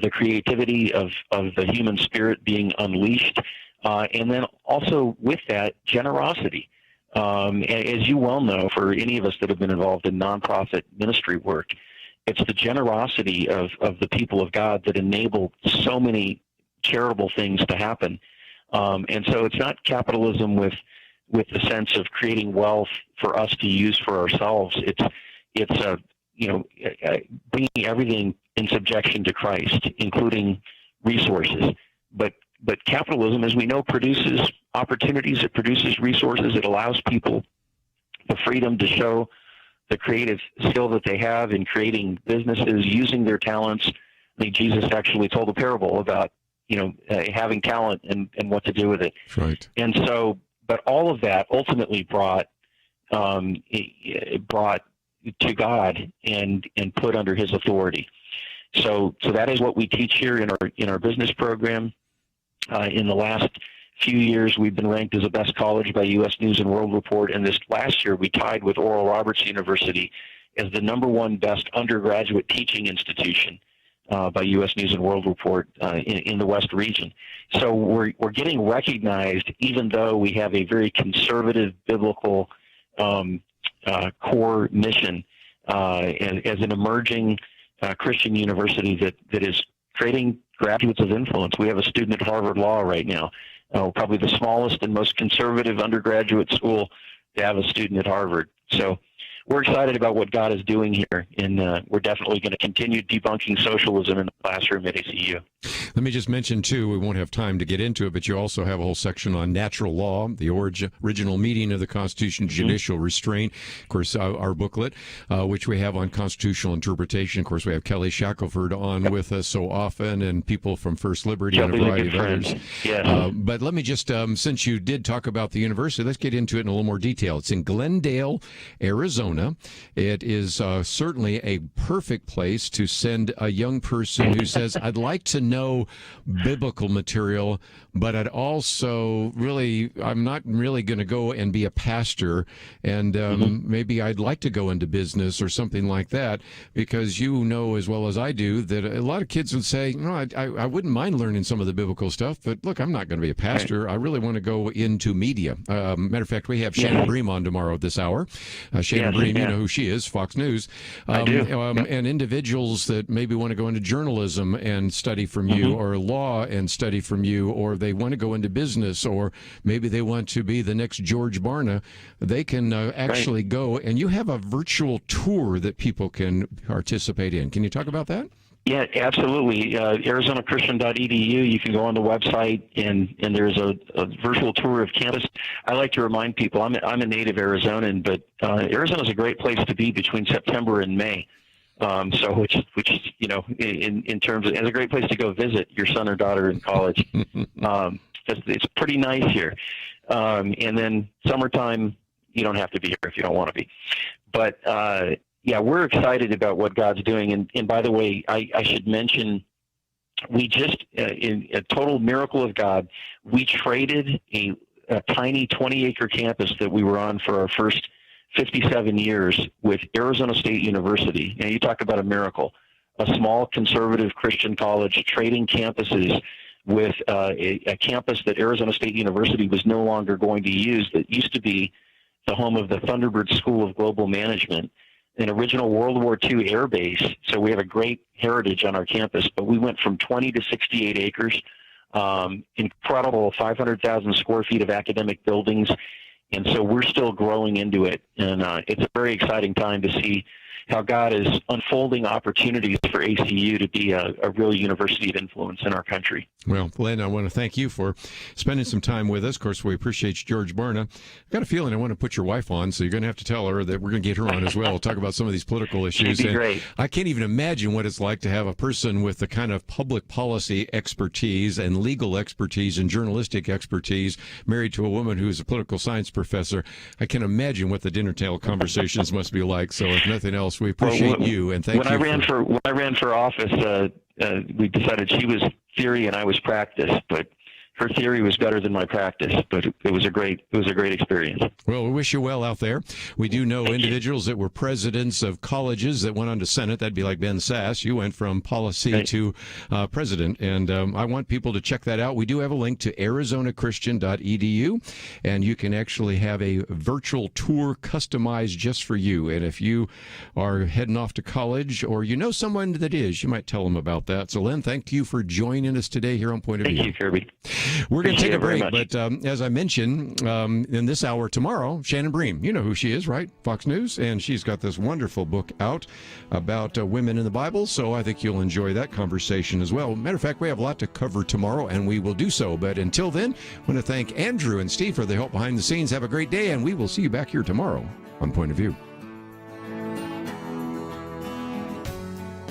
the creativity of the human spirit being unleashed, and then also with that, generosity. As you well know, for any of us that have been involved in nonprofit ministry work, it's the generosity of the people of God that enable so many charitable things to happen. And so it's not capitalism with the sense of creating wealth for us to use for ourselves. It's bringing everything in subjection to Christ, including resources. But capitalism, as we know, produces opportunities. It produces resources. It allows people the freedom to show the creative skill that they have in creating businesses, using their talents. I think Jesus actually told a parable about having talent and what to do with it. That's right. And so, but all of that ultimately brought to God and put under His authority. So that is what we teach here in our business program. In the last few years, we've been ranked as a best college by U.S. News and World Report, and this last year we tied with Oral Roberts University as the #1 best undergraduate teaching institution by U.S. News and World Report in the West region. So we're getting recognized, even though we have a very conservative biblical core mission as an emerging Christian university that is creating graduates of influence. We have a student at Harvard Law right now, probably the smallest and most conservative undergraduate school to have a student at Harvard. So we're excited about what God is doing here, and we're definitely going to continue debunking socialism in the classroom at ACU. Let me just mention, too, we won't have time to get into it, but you also have a whole section on natural law, the original meaning of the Constitution, judicial restraint. Of course, our booklet, which we have on constitutional interpretation. Of course, we have Kelly Shackelford on with us so often, and people from First Liberty and a variety of others. Yes. But let me just, since you did talk about the university, let's get into it in a little more detail. It's in Glendale, Arizona. It is certainly a perfect place to send a young person who says, I'd like to know biblical material, but I'd also I'm not really going to go and be a pastor, and maybe I'd like to go into business or something like that, because you know as well as I do that a lot of kids would say, I wouldn't mind learning some of the biblical stuff, but look, I'm not going to be a pastor. Right. I really want to go into media. Matter of fact, we have Shannon Bream on tomorrow at this hour. Shannon Bream, Yeah. you know who she is, Fox News. I do. And individuals that maybe want to go into journalism and study from you, Mm-hmm. or law and study from you, or they want to go into business, or maybe they want to be the next George Barna, they can actually go, and you have a virtual tour that people can participate in. Can you talk about that? Yeah, absolutely. ArizonaChristian.edu. You can go on the website, and there's a virtual tour of campus. I like to remind people I'm a native Arizonan, but Arizona is a great place to be between September and May. So which you know, in terms of, it's a great place to go visit your son or daughter in college. It's pretty nice here. And then summertime, you don't have to be here if you don't want to be. But yeah, we're excited about what God's doing. And by the way, I should mention, we just, in a total miracle of God, we traded a tiny 20-acre campus that we were on for our first 57 years with Arizona State University. And you talk about a miracle. A small conservative Christian college trading campuses with a campus that Arizona State University was no longer going to use, that used to be the home of the Thunderbird School of Global Management, an original World War II air base. So we have a great heritage on our campus, but we went from 20 to 68 acres, incredible 500,000 square feet of academic buildings. And so we're still growing into it. And it's a very exciting time to see how God is unfolding opportunities for ACU to be a real university of influence in our country. Well, Len, I want to thank you for spending some time with us. Of course, we appreciate George Barna. I've got a feeling I want to put your wife on, so you're going to have to tell her that we're going to get her on as well, talk about some of these political issues. It'd be great. I can't even imagine what it's like to have a person with the kind of public policy expertise and legal expertise and journalistic expertise married to a woman who's a political science professor. I can imagine what the dinner table conversations must be like. So if nothing else, we appreciate you and thank you. When I ran for office, we decided she was theory and I was practice, but her theory was better than my practice, but it was a great experience. Well, we wish you well out there. We do know individuals that were presidents of colleges that went on to Senate. That'd be like Ben Sass. You went from policy to president, and I want people to check that out. We do have a link to ArizonaChristian.edu, and you can actually have a virtual tour customized just for you. And if you are heading off to college, or you know someone that is, you might tell them about that. So, Len, thank you for joining us today here on Point of View. Thank you, Kerby. We're going to take a break, but as I mentioned, in this hour tomorrow, Shannon Bream, you know who she is, right? Fox News, and she's got this wonderful book out about women in the Bible, so I think you'll enjoy that conversation as well. Matter of fact, we have a lot to cover tomorrow, and we will do so. But until then, I want to thank Andrew and Steve for the help behind the scenes. Have a great day, and we will see you back here tomorrow on Point of View.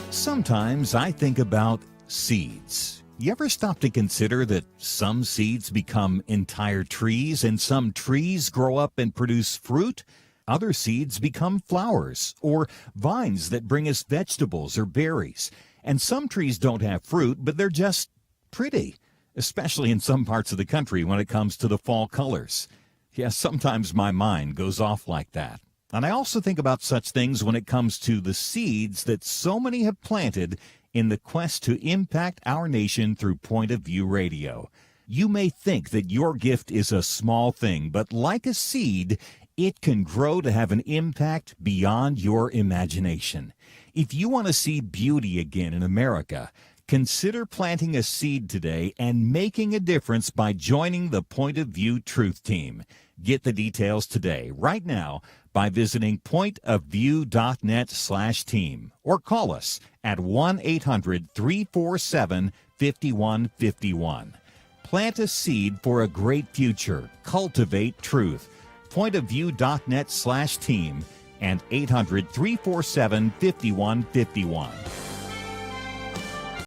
Sometimes I think about seeds. You ever stop to consider that some seeds become entire trees and some trees grow up and produce fruit? Other seeds become flowers or vines that bring us vegetables or berries. And some trees don't have fruit, but they're just pretty, especially in some parts of the country when it comes to the fall colors. Yes, sometimes my mind goes off like that. And I also think about such things when it comes to the seeds that so many have planted in the quest to impact our nation through Point of View Radio. You may think that your gift is a small thing, but like a seed, it can grow to have an impact beyond your imagination. If you want to see beauty again in America, consider planting a seed today and making a difference by joining the Point of View Truth Team. Get the details today, right now, by visiting pointofview.net/team or call us at 1-800-347-5151. Plant a seed for a great future. Cultivate truth. Pointofview.net/team and 800-347-5151.